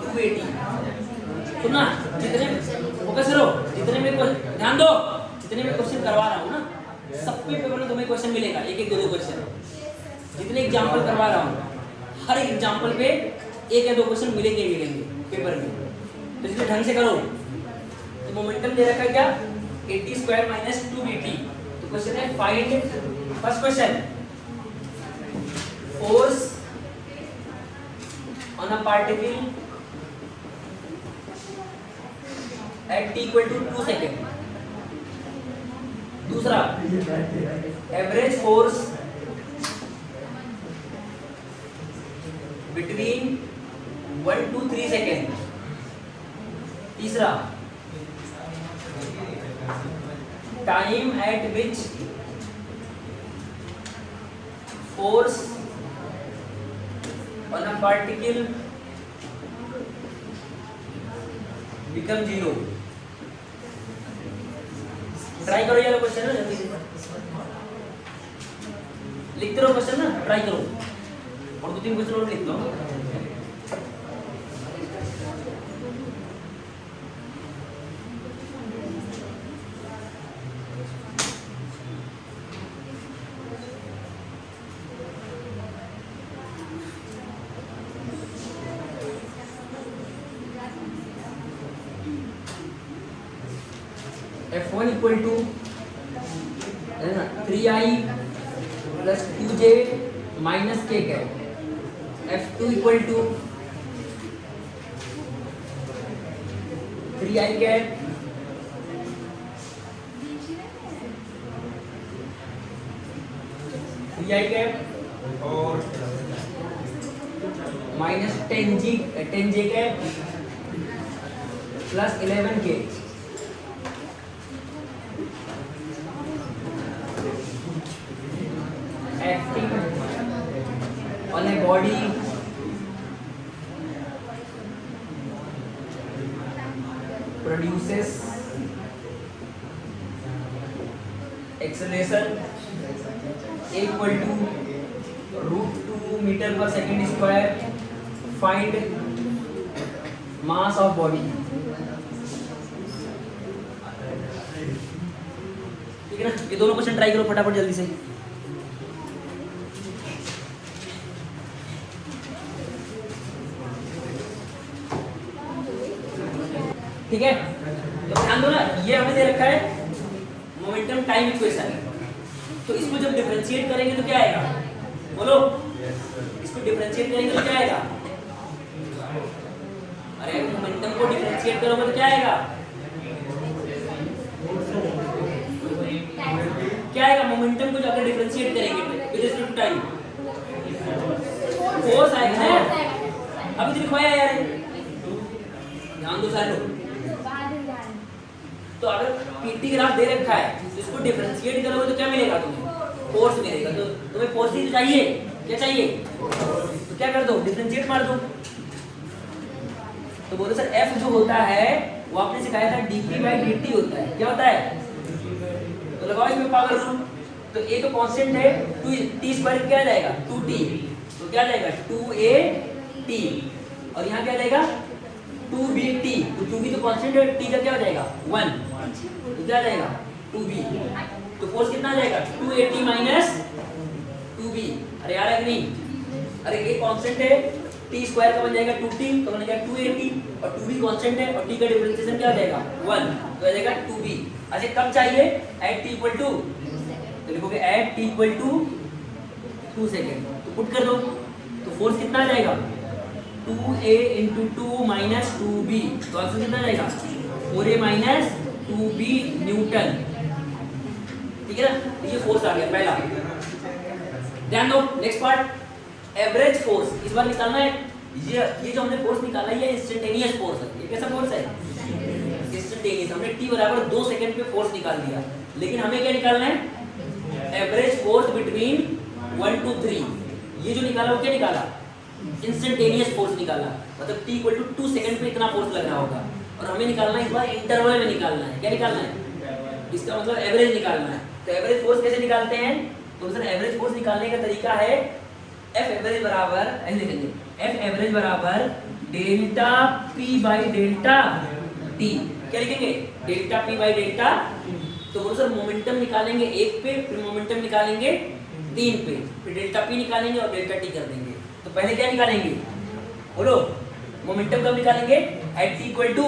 280। सुनना, जितने फोकस करो, जितने में ध्यान दो, जितने में क्वेश्चन करवा रहा हूँ ना, सबके पेपर में तुम्हें क्वेश्चन मिलेगा, एक एक दो क्वेश्चन। जितने एग्जाम्पल करवा रहा हूँ, हर एक एग्जाम्पल पे एक या दो क्वेश्चन मिलेंगे पेपर में, तो इसलिए ढंग से करो। तो मोमेंटम दे रखा है क्या? 80 स्क्वायर माइनस 280। तो क्वेश्चन है find, first question, force on a particle at t equal to 2 second. दूसरा, average force between 1 to 3 second. तीसरा, time at which force on a particle become 0। Try करो ये क्वेश्चन ना, जल्दी लिखते रहो क्वेश्चन ना, ट्राई करो, और 2-3 क्वेश्चन और लिख दो। F1 equal to 3i plus 2j minus k cap. F2 equal to 3i cap और minus 10j cap plus 11k। Acting on a body produces acceleration equal to √2 meter per second square. Find mass of body। ठीक है ना, ये दोनों क्वेश्चन ट्राई करो फटाफट जल्दी से। ठीक है, तो ध्यान दो ना, ये हमें दे रखा है मोमेंटम टाइम इक्वेशन। तो इसको जब डिफरेंशिएट करेंगे तो क्या आएगा? बोलो, इसको डिफरेंशिएट करेंगे तो क्या आएगा? अरे मोमेंटम को डिफरेंशिएट करोगे तो क्या आएगा? क्या आएगा? मोमेंटम को जो अगर डिफरेंशिएट करेंगे with respect to time force आएगा ना। अभी तो लिखवाया यार, ध्यान दो सारे लोग। तो अगर पीटी ग्राफ दे रखा है तो इसको डिफरेंशिएट करोगे तो क्या मिलेगा तुम्हें? फोर्स मिलेगा। तो तुम्हें फोर्स ही चाहिए, क्या चाहिए? तो क्या कर दो? डिफरेंशिएट मार दो। तो बोलो सर F जो होता है वो आपने सिखाया था dp/dt होता है, क्या होता है? तो लगाओ इसमें पावर रूल। तो a तो कांस्टेंट है, 2t² क्या जाएगा? 2t, तो क्या जाएगा? 2at, और यहाँ क्या जाएगा? 2bt, तो 2b तो कांस्टेंट है, t का क्या हो जाएगा? 1, तो क्या जाएगा? 2b। तो फोर्स कितना आ जाएगा? 2at minus 2b। अरे यार है कि नहीं? अरे ये कांस्टेंट है, t² का बन जाएगा 2t, तो बन जाएगा 2at, और 2b कांस्टेंट है और t का डिफरेंशिएशन क्या हो जाएगा? 1, तो आ जाएगा 2b। अच्छा कब चाहिए? एट t इक्वल टू, तो लिखोगे at t equal to 2 second, तो पुट कर दो। तो फोर्स कितना आ जाएगा? 2a इंटू 2 माइनस 2b, तो आंसर कितना आ जाएगा? 4a minus 2b Newton. ठीक है ना? ये फोर्स आ गया पहला। ध्यान दो, नेक्स्ट पार्ट एवरेज फोर्स इस बार निकालना है। ये जो हमने फोर्स निकाला है ये इंस्टेंटेनियस फोर्स है। ये कैसा फोर्स है? इंस्टेंटेनियस। हमने t बराबर 2 सेकंड पे फोर्स निकाल दिया, लेकिन हमें क्या निकालना है? Average force between 1 to 3। ये जो निकाला वो क्या निकाला? इंस्टेंटेनियस फोर्स निकाला, मतलब t इक्वल टू 2 सेकंड पे इतना फोर्स लग रहा होगा। और हमें निकालना है इस बार इंटरवल में निकालना है। क्या निकालना है? इसका मतलब एवरेज निकालना है। तो एवरेज फोर्स कैसे निकालते हैं? तो सर एवरेज फोर्स निकालने का तरीका है F एवरेज बराबर, ऐसे लिखेंगे, F एवरेज बराबर delta P by delta T। क्या लिखेंगे? Delta P by delta. तो बोलो सर मोमेंटम निकालेंगे 1 पे, फिर मोमेंटम निकालेंगे 3 पे, फिर डेल्टा P निकालेंगे और डेल्टा T कर देंगे। तो पहले क्या निकालेंगे? बोलो मोमेंटम कब निकालेंगे? एट t इक्वल टू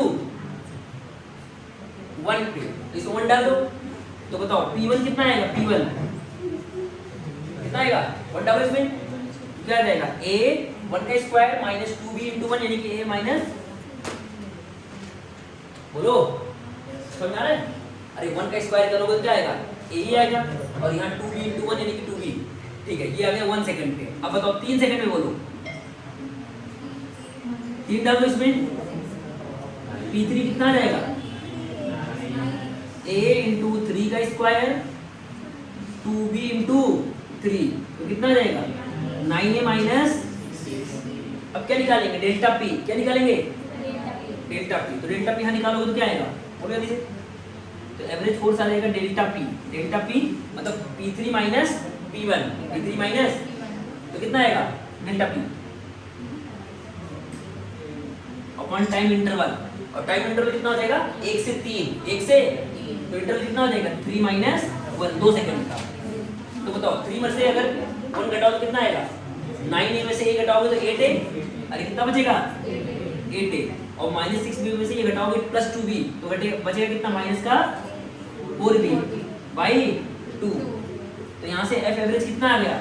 1 पे, इसको 1 डाल दो। तो बताओ P1 कितना आएगा? P1 कितना आएगा? 1 डालो इसमें, क्या आ जाएगा? a 1 का स्क्वायर माइनस 2b इंटू 1 यानी कि a माइनस, बोलो समझ आ रहा है? अरे 1 का स्क्वायर करोगे तो क्या आएगा? a ही आएगा, और यहाँ 2b इंटू 1 यानी कि 2b। ठीक है, ये आ गया 1 सेकंड पे। अब बताओ 3 सेकंड में बोलो, 3 डालो इसमें, p3 कितना आ जाएगा? a इंटू 3 का स्क्वायर 2b इंटू 3, तो कितना आ जाएगा? 9a minus. अब क्या निकालेंगे? Delta P। क्या निकालेंगे? Delta P। तो डेल्टा P यहाँ निकालोगे तो क्या आएगा? बोलो जल्दी से। तो एवरेज फोर्स आ जाएगा डेल्टा P। डेल्टा P मतलब P3 minus P1, P3 minus, तो कितना आएगा? Delta P upon time interval. और टाइम इंटरवल कितना हो जाएगा? 1 से 3, 1 से, तो इंटरवल कितना हो जाएगा? 3 माइनस 1, 2 सेकंड का। तो बताओ 3 में से अगर 1 घटाओ तो कितना आएगा? 9a में से a घटाओगे तो 8a, अरे कितना बचेगा? 8a। और माइनस 6b में से ये घटाओगे प्लस 2b, तो बचेगा कितना? माइनस का 4b बाई 2। तो यहाँ से f एवरेज कितना आ गया?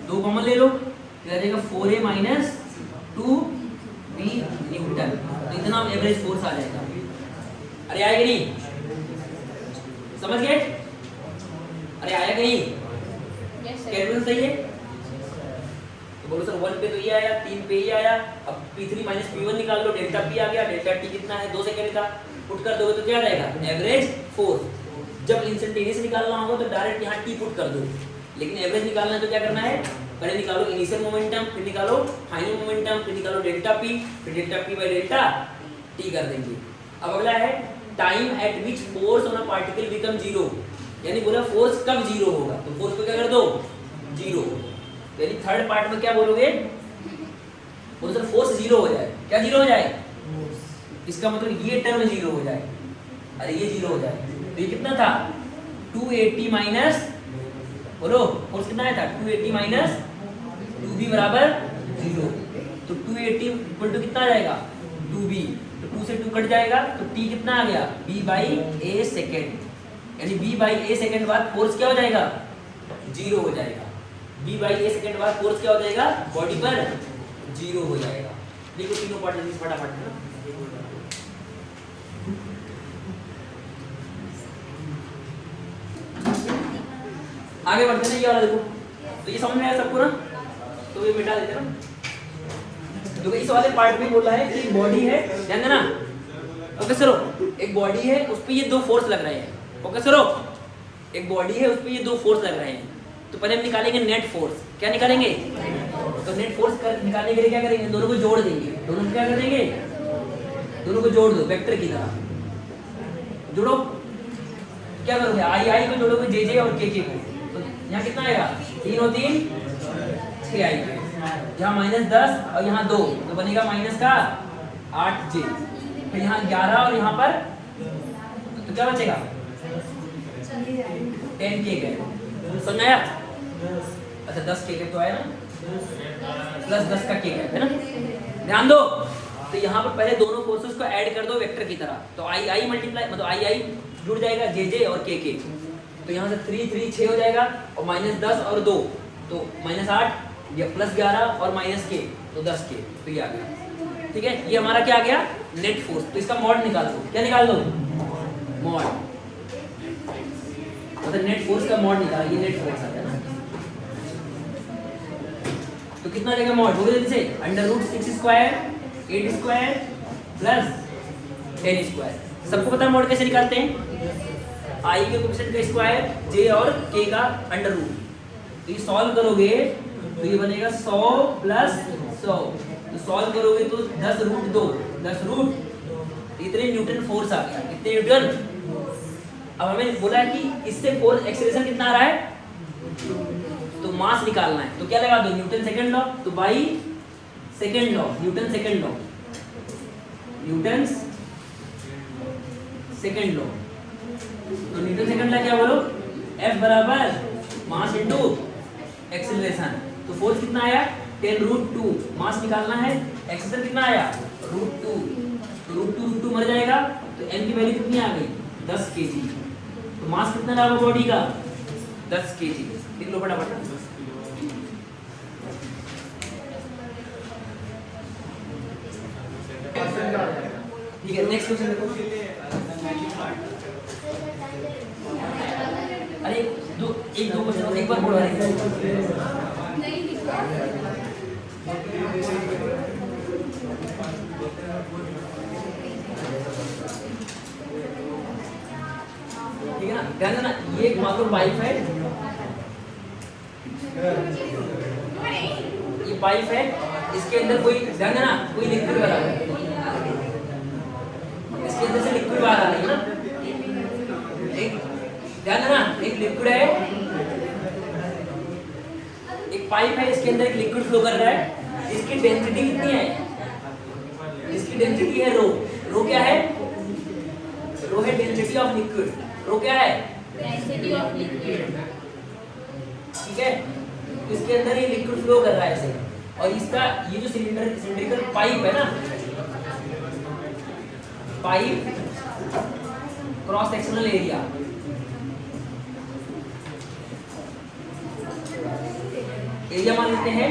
2 कॉमन ले लो, तो आ जाएगा 4a माइनस 2b न्यूटन। तो इतना एवरेज फोर्स आ जाएगा। अरे आएगा नहीं? समझ गए? अरे आया कहीं? कैलकुलेशन सही है? तो बोलो सर 1 पे तो ये आया, 3 पे ये आया, अब P3 माइनस P1 निकाल लो, डेल्टा P आ गया, डेल्टा T कितना है? 2 सेकंड का। पुट कर दोगे तो क्या रहेगा? Average force. जब इंस्टेंटेनियस निकालना होगा तो डायरेक्ट यहाँ T पुट कर दो, लेकिन एवरेज निकालना है तो क्या करना है? पहले निकालो इनिशियल मोमेंटम, फिर निकालो फाइनल मोमेंटम, फिर निकालो डेल्टा P, फिर delta P by delta T कर देंगे। अब अगला है time at which force on a particle become zero, यानी बोला फोर्स कब जीरो होगा? तो फोर्स को क्या कर दो? जीरो। यानी थर्ड पार्ट में क्या बोलोगे? बोलो सर फोर्स जीरो हो जाए। क्या जीरो हो जाए? इसका मतलब ये टर्म जीरो हो जाए। अरे ये जीरो हो जाए तो ये कितना था? 280 माइनस, बोलो फोर्स कितना आया था? 280 माइनस 2b बराबर 0। तो 280 इक्वल टू कितना आ जाएगा? 2b। तो 2 से 2 कट जाएगा तो t कितना आ गया? b बाई a सेकेंड, यानी b बाई a सेकेंड बाद फोर्स क्या हो जाएगा? जीरो हो जाएगा। b बाई a सेकेंड बाद फोर्स क्या हो जाएगा? बॉडी पर जीरो हो जाएगा। देखो तीनों पार्ट जल्दी फटाफट है ना। आगे बढ़ते हैं, ये वाला देखो, तो ये समझ में आया सबको ना, तो ये मिटा देते ना। देखो इस वाले पार्ट में बोला है कि बॉडी है, ध्यान देना, ओके सरो, एक बॉडी है उस पे ये दो फोर्स लग रहे हैं, ओके सरो, एक बॉडी है उस पे ये दो फोर्स लग रहे हैं। तो पहले हम निकालेंगे नेट फोर्स, क्या निकालेंगे? तो नेट फोर्स निकालने के लिए क्या करेंगे? दोनों को जोड़ देंगे, दोनों को क्या कर देंगे? दोनों को जोड़ दो वेक्टर की तरह, जोड़ो। क्या करोगे? आई आई को जोड़ोगे जे जे और के को, तो यहाँ कितना आएगा? 3 और 3 6 आएगा, यहाँ -10 और यहाँ 2, तो बनेगा माइनस का 8 जे, फिर यहाँ 11 और यहाँ पर तो क्या बचेगा? 10 के गए, समझ आया? अच्छा 10 के तो आया ना, प्लस 10 का के है ना, ध्यान दो। तो यहाँ पर पहले दोनों फोर्सेस को ऐड कर दो वेक्टर की तरह, तो आई आई मल्टीप्लाई मतलब आई आई जुड़ जाएगा जे जे और के, तो यहाँ से 3 3 6 हो जाएगा, और -10 और 2 तो -8 या +11 और -k तो 10 के, तो ये आ गया, ठीक है। ये हमारा क्या आ गया? Net force. तो इसका मॉड निकाल दो, क्या निकाल दो? मॉड, मतलब नेट फोर्स का मॉड निकाल, ये नेट फोर्स आता है ना। तो कितना देगा मॉड? बोलो जल्दी से, √6² 8² प्लस 10²। सबको पता है मॉड कैसे निकालते हैं? आई के कोएफिशिएंट का स्क्वायर, जे और के का √। तो ये सॉल्व करोगे तो ये बनेगा 100 प्लस 100, तो सॉल्व करोगे तो 10√2 10 इतने न्यूटन फोर्स आ गया। कितने न्यूटन? अब हमें बोला है कि इससे फोर्स एक्सेलरेशन कितना आ रहा है, तो मास निकालना है, तो क्या लगा दो? न्यूटन सेकंड लॉ, तो by second law, Newton second law, Newton second law. तो न्यूटन सेकंड लॉ क्या बोलो? F बराबर मास इनटू एक्सेलरेशन। तो फोर्स कितना आया? 10√2, मास निकालना है, एक्सेलरेशन कितना आया? √2, तो √2 मर जाएगा, तो m की वैल्यू कितनी आ गई? 10 kg। तो मास कितना रहा बॉडी का? 10 kg। लिख लो फटाफट। ठीक है, नेक्स्ट क्वेश्चन देखो। अरे एक दो क्वेश्चन एक बार बोलो। ठीक है ना, ध्यान देना, ये एक मात्र पाइप है, ये पाइप है, इसके अंदर कोई, ध्यान देना, कोई लिक्विड वाला है, इसके अंदर से लिक्विड बाहर आ रही है ना, एक ध्यान देना, एक लिक्विड है, एक पाइप है, इसके अंदर एक लिक्विड फ्लो कर रहा है, इसकी डेंसिटी कितनी है? इसकी डेंसिटी है रो। रो क्या है? रो है डेंसिटी ऑफ लिक्विड। रो क्या है? डेंसिटी ऑफ लिक्विड, ठीक है। इसके अंदर ये लिक्विड फ्लो कर रहा है ऐसे, और इसका ये जो सिलिंड्रिकल पाइप है ना, pipe cross sectional area, area मान लेते हैं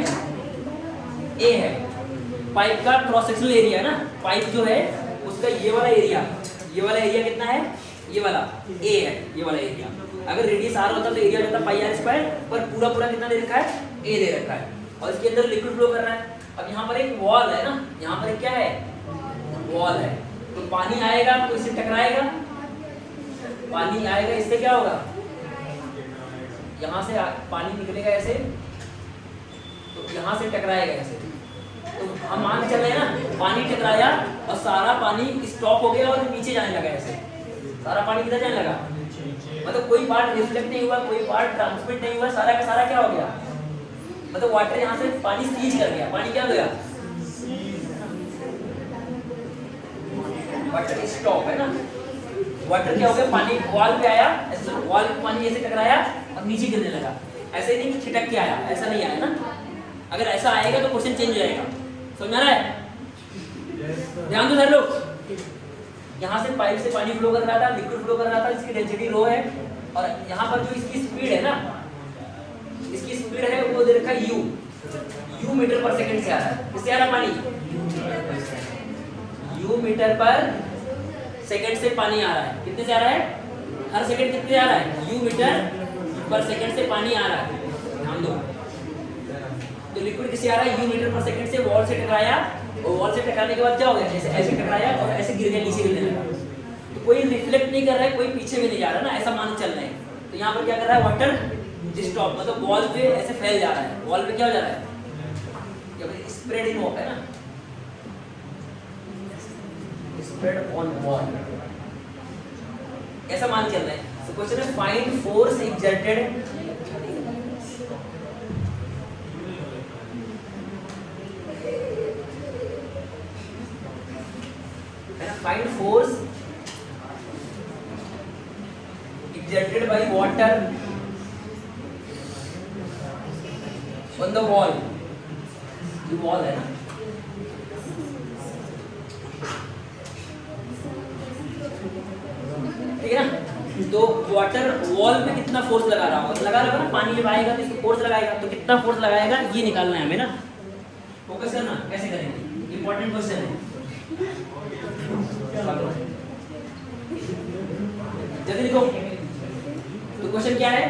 ए है, पाइप का क्रॉस सेक्शनल एरिया है ना, पाइप जो है उसका ये वाला एरिया कितना है? ये वाला ए है, ये वाला एरिया। अगर रेडियस आर होता तो एरिया होता πr², पर पूरा कितना दे रखा है? ए दे रखा है, और इसके अंदर लिक्विड फ्लो कर रहा है। अब यहाँ पर एक वॉल है ना, यहाँ पर एक क्या है? वॉल है, तो पानी आएगा तो इससे टकराएगा, पानी आएगा, इससे क्या होगा? यहाँ से पानी निकलेगा ऐसे, तो यहाँ से टकराएगा ऐसे। तो हम मान चल रहे हैं ना, पानी टकराया और सारा पानी स्टॉप हो गया और नीचे जाने लगा ऐसे, सारा पानी किधर जाने लगा? मतलब कोई पार्ट रिफ्लेक्ट नहीं हुआ, कोई पार्ट ट्रांसमिट नहीं हुआ, सारा का सारा क्या हो गया? मतलब वाटर यहाँ से पानी सीज कर गया। पानी क्या हो गया? वाटर स्टॉप है ना, वाटर क्या हो गया? पानी वॉल पे आया, ऐसे वॉल पे पानी ऐसे टकराया और नीचे गिरने लगा। ऐसे नहीं कि छिटक के आया, ऐसा नहीं आया ना। अगर ऐसा आएगा तो क्वेश्चन चेंज हो जाएगा, समझ में आ रहा है? ध्यान दो सर लोग, यहाँ से पाइप से पानी फ्लो कर रहा था, लिक्विड फ्लो कर रहा था, इसकी डेंसिटी रो है, और यहाँ पर जो इसकी स्पीड है ना, इसकी स्पीड है वो दे रखा है u मीटर पर सेकंड से आ रहा है। किससे आ रहा है पानी? यू मीटर पर सेकंड से पानी आ रहा है। कितने से आ रहा है? हर सेकंड कितने आ रहा है? यू मीटर पर सेकंड से पानी आ रहा है। ध्यान दो, तो लिक्विड किससे आ रहा है? यू मीटर पर सेकंड से वॉल से टकराया, और वॉल से टकराने के बाद क्या हो गया? ऐसे ऐसे टकराया और ऐसे गिर गया, नीचे गिरने लगा। तो कोई रिफ्लेक्ट नहीं कर रहा है, कोई पीछे भी नहीं जा रहा ना, ऐसा मान चल रहा है। तो यहाँ पर क्या कर रहा है? वाटर स्टॉप, मतलब वॉल पे ऐसे फैल जा रहा है। वॉल पे क्या हो जा रहा है? स्प्रेडिंग होता है ना, स्प्रेड ऑन वॉल, ऐसा मान चल रहा है। तो क्वेश्चन है find force exerted find force exerted by water on the wall, ये wall है ना, ठीक है ना। तो वाटर वॉल पे कितना फोर्स लगा रहा होगा? लगा रहा होगा ना, पानी जब आएगा तो इसको फोर्स लगाएगा, तो कितना फोर्स लगाएगा ये निकालना है हमें ना। फोकस करना, कैसे करेंगे? इंपॉर्टेंट क्वेश्चन है, जल्दी लिखो। तो क्वेश्चन क्या है?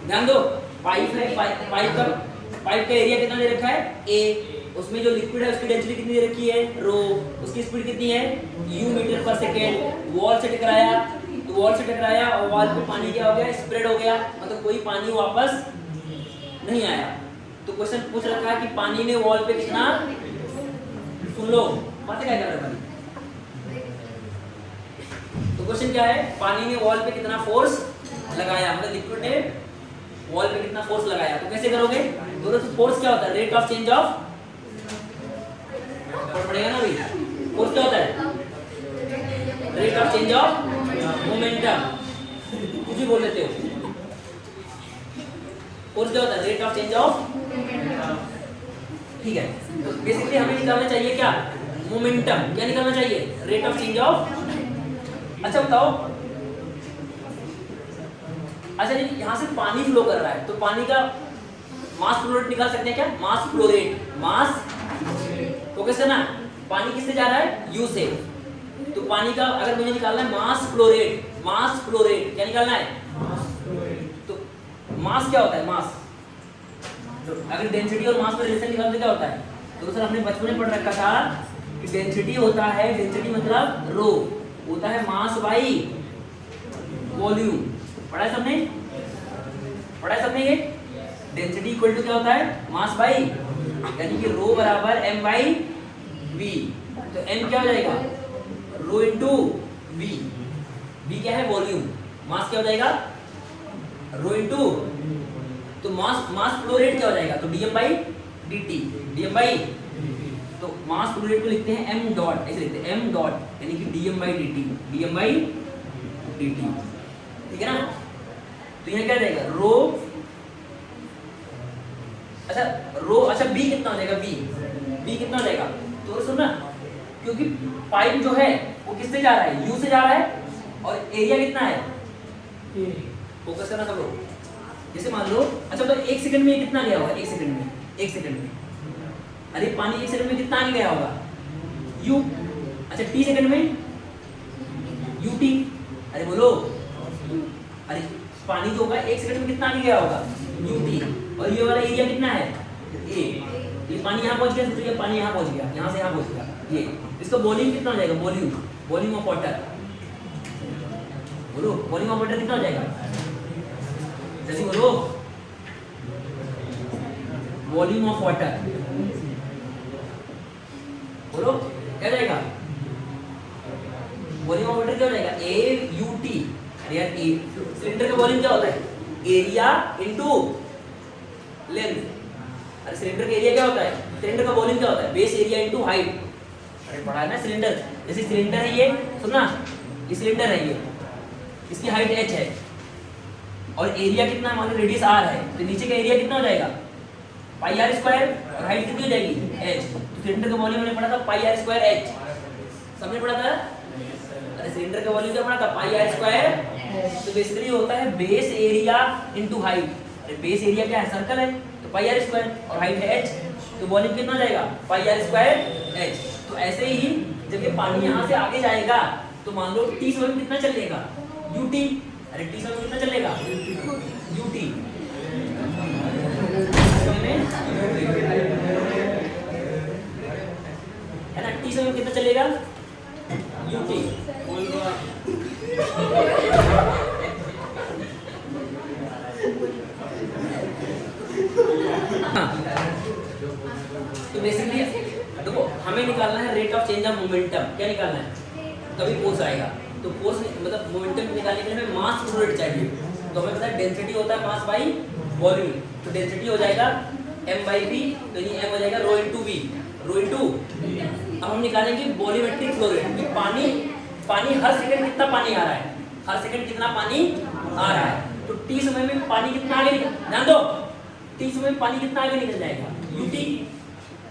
ध्यान दो, पाइप है, पाइप का एरिया कितना दे रखा है? A, उसमें जो लिक्विड है उसकी डेंसिटी कितनी दे रखी है? रो, उसकी स्पीड कितनी है? यू मीटर पर सेकेंड। वॉल से टकराया, तो वॉल से टकराया और वॉल पे पानी क्या हो गया? स्प्रेड हो गया, मतलब कोई पानी वापस नहीं आया। तो क्वेश्चन पूछ रखा है कि पानी ने वॉल पे कितना, सुन लो बातें क्या कर रहे हैं। तो क्वेश्चन क्या है? पानी ने वॉल पे कितना फोर्स लगाया, मतलब लिक्विड ने वॉल पे कितना फोर्स लगाया। तो कैसे करोगे? दोनों से फोर्स क्या होता है? रेट ऑफ चेंज ऑफ, पढ़ेगा ना अभी। फोर्स क्या होता है? Rate of change of momentum, कुछ भी बोल लेते हो। फोर्स क्या होता है? रेट ऑफ चेंज ऑफ, ठीक है। तो बेसिकली हमें निकालना चाहिए क्या? मोमेंटम। क्या निकालना चाहिए? Rate of change of. अच्छा बताओ, अच्छा जी यहाँ से पानी फ्लो कर रहा है, तो पानी का मास फ्लो रेट निकाल सकते हैं क्या? मास फ्लो रेट, मास फोकस करना, पानी किससे जा रहा है? यू से। तो पानी का अगर मुझे निकालना है mass flow rate, mass flow rate क्या निकालना है? तो मास क्या होता है? मास, तो अगर डेंसिटी और मास में रिलेशन निकालते क्या होता है? तो सर हमने बचपन में पढ़ रखा था कि डेंसिटी होता है, डेंसिटी मतलब रो होता है मास बाई वॉल्यूम। पढ़ा है सबने? पढ़ा है सबने ये? डेंसिटी इक्वल टू क्या होता है? मास बाई, यानी कि रो बराबर m बाई v। तो m क्या हो जाएगा? रो इनटू v। v क्या है? वॉल्यूम। मास क्या हो जाएगा? रो इनटू, तो मास फ्लो रेट क्या हो जाएगा? तो dm by dt, dm by, तो मास फ्लो रेट को लिखते हैं m डॉट, ऐसे लिखते हैं m डॉट, यानी कि dm by dt, dm by dt, ठीक है ना। तो यहाँ क्या रहेगा? रो, अच्छा रो, अच्छा b कितना हो जाएगा? b कितना हो जाएगा? तो सुनना, क्योंकि पाइप जो है वो किससे जा रहा है? u से जा रहा है, और एरिया कितना है? फोकस करना सब लोग। जैसे मान लो, अच्छा तो 1 सेकंड में कितना गया होगा? 1 सेकंड में, 1 सेकंड में, अरे पानी 1 सेकंड में कितना आगे गया होगा? u। अच्छा t सेकंड में ut, अरे बोलो, अरे पानी जो होगा 1 सेकंड में कितना आगे गया होगा? ut। और ये वाला एरिया कितना है? a। ये पानी यहाँ पहुंच गया, तो ये पानी यहाँ पहुंच गया, यहाँ से यहाँ पहुंच गया, ये इसका वॉल्यूम कितना हो जाएगा? वॉल्यूम, वॉल्यूम ऑफ वाटर, बोलो वॉल्यूम ऑफ वाटर कितना हो जाएगा? जल्दी बोलो, वॉल्यूम ऑफ वाटर, बोलो क्या जाएगा? वॉल्यूम ऑफ वाटर क्या हो जाएगा? AUT। अरे यार सिलेंडर का वॉल्यूम क्या होता है? Area into length. अरे सिलेंडर का एरिया क्या होता है? सिलेंडर का वॉल्यूम क्या होता है? Base area into height. अरे पढ़ा है ना सिलेंडर, जैसे सिलेंडर है ये, सुनना, ये सिलेंडर है, ये इसकी हाइट h है, और एरिया कितना? मान लो रेडियस r है, तो नीचे का एरिया कितना हो जाएगा? पाई r स्क्वायर, और हाइट कितनी हो जाएगी? h। तो सिलेंडर का वॉल्यूम हमने पढ़ा था पाई r स्क्वायर h, सबने पढ़ा था। अरे सिलेंडर का वॉल्यूम क्या पढ़ा था? पाई r स्क्वायर। तो बेसिकली होता है बेस एरिया इनटू हाइट। अरे बेस एरिया क्या है? सर्कल है, तो पाई r स्क्वायर, और हाइट है h, तो वॉल्यूम कितना हो जाएगा? पाई r स्क्वायर h। तो ऐसे ही जब ये पानी यहाँ से आगे जाएगा तो मान लो टी समय में कितना चलेगा, ut। अरे टी समय में कितना चलेगा, ut। है ना, टी समय में कितना चलेगा, ut। तो बेसिकली देखो हमें निकालना है rate of change of momentum. क्या निकालना है, कभी फोर्स आएगा तो फोर्स मतलब मोमेंटम निकालने के लिए हमें मास फ्लो रेट चाहिए। तो हमें पता है डेंसिटी होता है मास बाई वॉल्यूम, तो डेंसिटी हो जाएगा m बाई v, तो ये m हो जाएगा rho into v, rho into. अब हम निकालेंगे वॉल्यूमेट्रिक फ्लो रेट कि पानी हर सेकंड कितना पानी आ रहा है, हर सेकंड कितना पानी आ रहा है। तो t समय में पानी कितना आगे निकल, ध्यान दो, t समय में पानी कितना आगे निकल जाएगा, ut।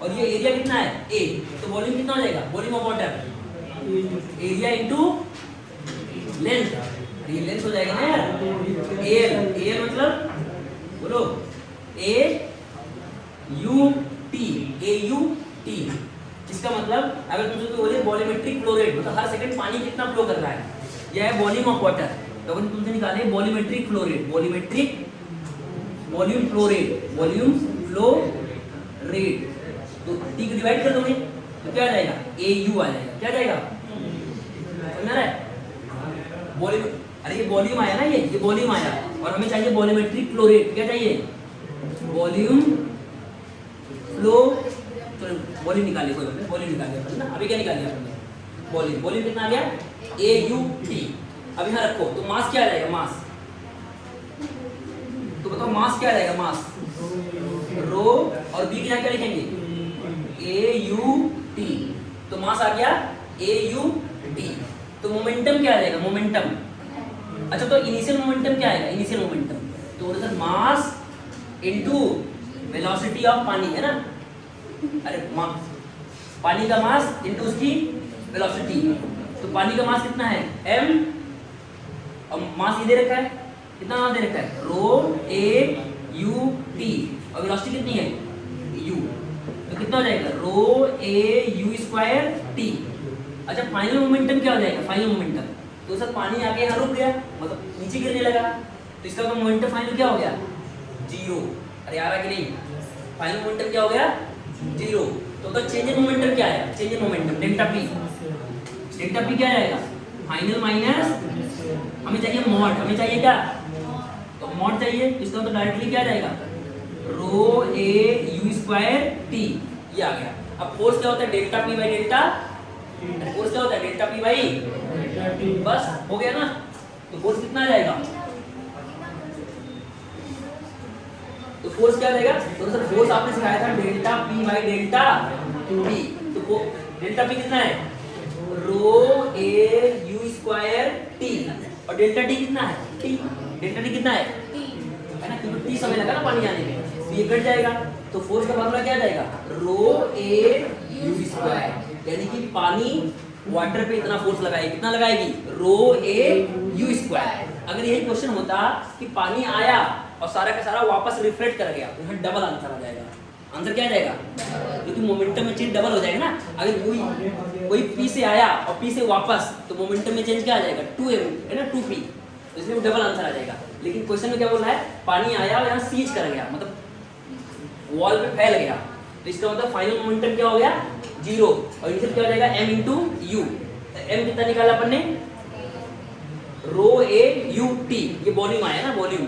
और ये एरिया कितना है, a, तो वॉल्यूम कितना हो जाएगा, volume of water, area into length. ये लेंथ हो जाएगा ना यार, एल मतलब बोलो a u t, a u t। इसका मतलब अगर तुमसे बोले वॉल्यूमेट्रिक फ्लो रेट मतलब हर सेकंड पानी कितना फ्लो कर रहा है, यह है वॉल्यूम ऑफ वाटर। तो अगर तुमसे निकाले volumetric flow rate, volume flow rate, तो t को डिवाइड कर दोगे तो क्या आ जाएगा, au आ जाएगा। क्या जाएगा, समझ रहा है, वॉल्यूम। अरे ये वॉल्यूम आया ना, ये वॉल्यूम आया और हमें चाहिए वॉल्यूमेट्रिक फ्लो रेट। क्या चाहिए, वॉल्यूम फ्लो, तो वॉल्यूम निकालिए, कोई बात नहीं, वॉल्यूम निकालिए अपन ना। अभी क्या निकालिए आपने, वॉल्यूम कितना आ गया, AUT। अब यहाँ रखो तो मास क्या आ जाएगा, मास, तो बताओ मास क्या आ जाएगा, मास रो, और बी के यहाँ क्या लिखेंगे, AUT। तो मास आ गया AUT। तो मोमेंटम क्या आ जाएगा, मोमेंटम। अच्छा तो इनिशियल मोमेंटम क्या आएगा, इनिशियल मोमेंटम तो sir mass into velocity of पानी, है ना। अरे पानी का मास इनटू उसकी वेलोसिटी, तो पानी का मास कितना है, m, और मास ये दे रखा है, कितना मास दे रखा है, रो AUT, और वेलोसिटी कितनी है, u। तो कितना हो जाएगा, रो AU²T। अच्छा फाइनल मोमेंटम क्या हो जाएगा, फाइनल मोमेंटम तो सर पानी आके यहाँ रुक गया मतलब नीचे गिरने लगा, तो इसका तो मोमेंटम फाइनल क्या हो गया, 0। अरे आ रहा कि नहीं, फाइनल मोमेंटम क्या हो गया, 0। तो चेंज इन मोमेंटम क्या आया, change in momentum delta p क्या आएगा, फाइनल माइनस हमें चाहिए मॉड, हमें चाहिए क्या, तो मॉड चाहिए, इसका तो डायरेक्टली क्या जाएगा, रो AU²T, ये आ गया। अब फोर्स क्या होता है, delta p by delta, force क्या होता है, डेल्टा p बाई, बस हो गया ना। तो फोर्स कितना आ जाएगा, तो फोर्स क्या रहेगा, तो सर फोर्स आपने सिखाया था delta p by delta t। तो डेल्टा p कितना है, रो AU²T, और डेल्टा t कितना है, t, डेल्टा t कितना है ना, क्योंकि t समय लगा ना पानी आने में, तो ये कट जाएगा। तो फोर्स का फार्मूला क्या जाएगा, रो AU², यानी कि पानी वाटर पे इतना फोर्स लगाएगी, कितना लगाएगी, रो AU²। अगर यही क्वेश्चन होता कि पानी आया और सारा का सारा वापस रिफ्लेक्ट कर गया तो यहाँ डबल आंसर आ जाएगा। आंसर क्या आ जाएगा, क्योंकि मोमेंटम में चेंज डबल हो जाएगा ना। अगर कोई P से आया और P से वापस, तो मोमेंटम में चेंज क्या आ जाएगा, 2m है ना, 2p, तो इसलिए वो डबल आंसर आ जाएगा। लेकिन क्वेश्चन में क्या बोल रहा है, पानी आया और यहाँ सीज कर गया, मतलब वॉल पे फैल गया, तो इसका मतलब फाइनल मोमेंटम क्या हो गया, 0, और इनिशियल क्या हो जाएगा, m इंटू u। m कितना निकाला अपन ने, रो AUT, ये वॉल्यूम आया ना, वॉल्यूम।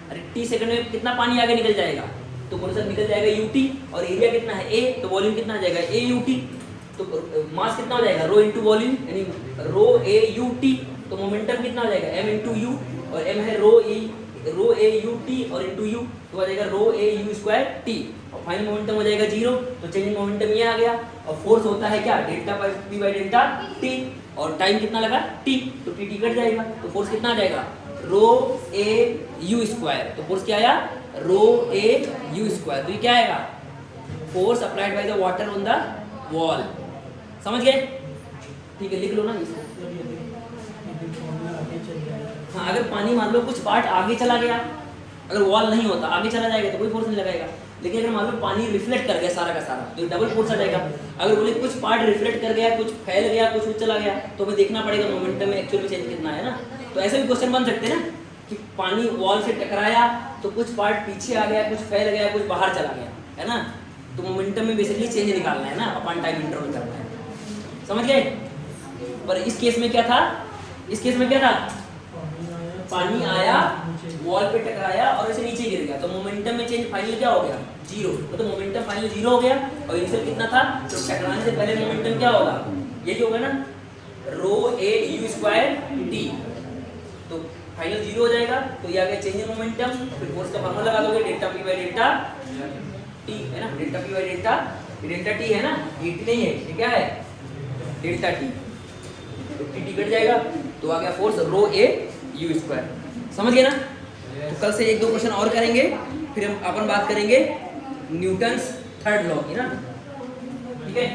अरे t सेकंड में कितना पानी आगे निकल जाएगा, तो बोलो सर निकल जाएगा UT, और एरिया कितना है A, तो वॉल्यूम कितना आ जाएगा AUT। तो मास कितना हो जाएगा, रो इंटू वॉल्यूम, यानी रो AUT। तो मोमेंटम कितना हो जाएगा, m इंटू u, और m है रो AUT और इंटू u, तो आ जाएगा रो AU²T, और फाइनल मोमेंटम हो जाएगा 0। तो चेंज इन मोमेंटम ये आ गया। और फोर्स होता है क्या, delta p by delta t, और टाइम कितना लगा t, तो t कट जाएगा, तो फोर्स कितना आ जाएगा, रो AU²। तो फोर्स क्या आया, रो AU²। तो ये क्या आएगा, force applied by the water on the wall. समझ गए, ठीक है, लिख लो ना इसको। हाँ, अगर पानी मान लो कुछ पार्ट आगे चला गया, अगर वॉल नहीं होता आगे चला जाएगा तो कोई फोर्स नहीं लगाएगा, लेकिन अगर मान लो पानी रिफ्लेक्ट कर गया सारा का सारा तो डबल फोर्स आ जाएगा। अगर बोले कुछ पार्ट रिफ्लेक्ट कर गया, कुछ फैल गया, कुछ ऊपर चला गया, तो हमें देखना पड़ेगा मोमेंटम में एक्चुअल में चेंज कितना है ना। तो ऐसे भी क्वेश्चन बन सकते हैं ना कि पानी वॉल से टकराया तो कुछ पार्ट पीछे आ गया, कुछ फैल गया, कुछ बाहर चला गया, है ना। तो मोमेंटम में बेसिकली चेंज निकालना है ना, अपॉन टाइम इंटरवल करना है, समझ गए। पर इस केस में क्या था, इस केस में क्या था, पानी आया, वॉल पे टकराया और ऐसे नीचे गिर गया, तो मोमेंटम में चेंज फाइनल क्या हो गया, जीरो। तो मोमेंटम फाइनल जीरो हो गया और इनिशियल कितना था, तो टकराने से पहले मोमेंटम क्या होगा, ये जो होगा ना rho A U square T, तो फाइनल जीरो हो जाएगा। तो ये आ गया चेंज इन मोमेंटम। फिर फोर्स का फार्मूला लगा दोगे delta P by delta T, है ना, delta P by delta, delta T है ना, ये टी नहीं है, ये क्या है डेल्टा टी, तो टी टी कट जाएगा, तो आ गया force rho A U square. समझ गए ना। तो कल से एक दो क्वेश्चन और करेंगे, फिर हम अपन बात करेंगे न्यूटन्स थर्ड लॉ की ना, ठीक है।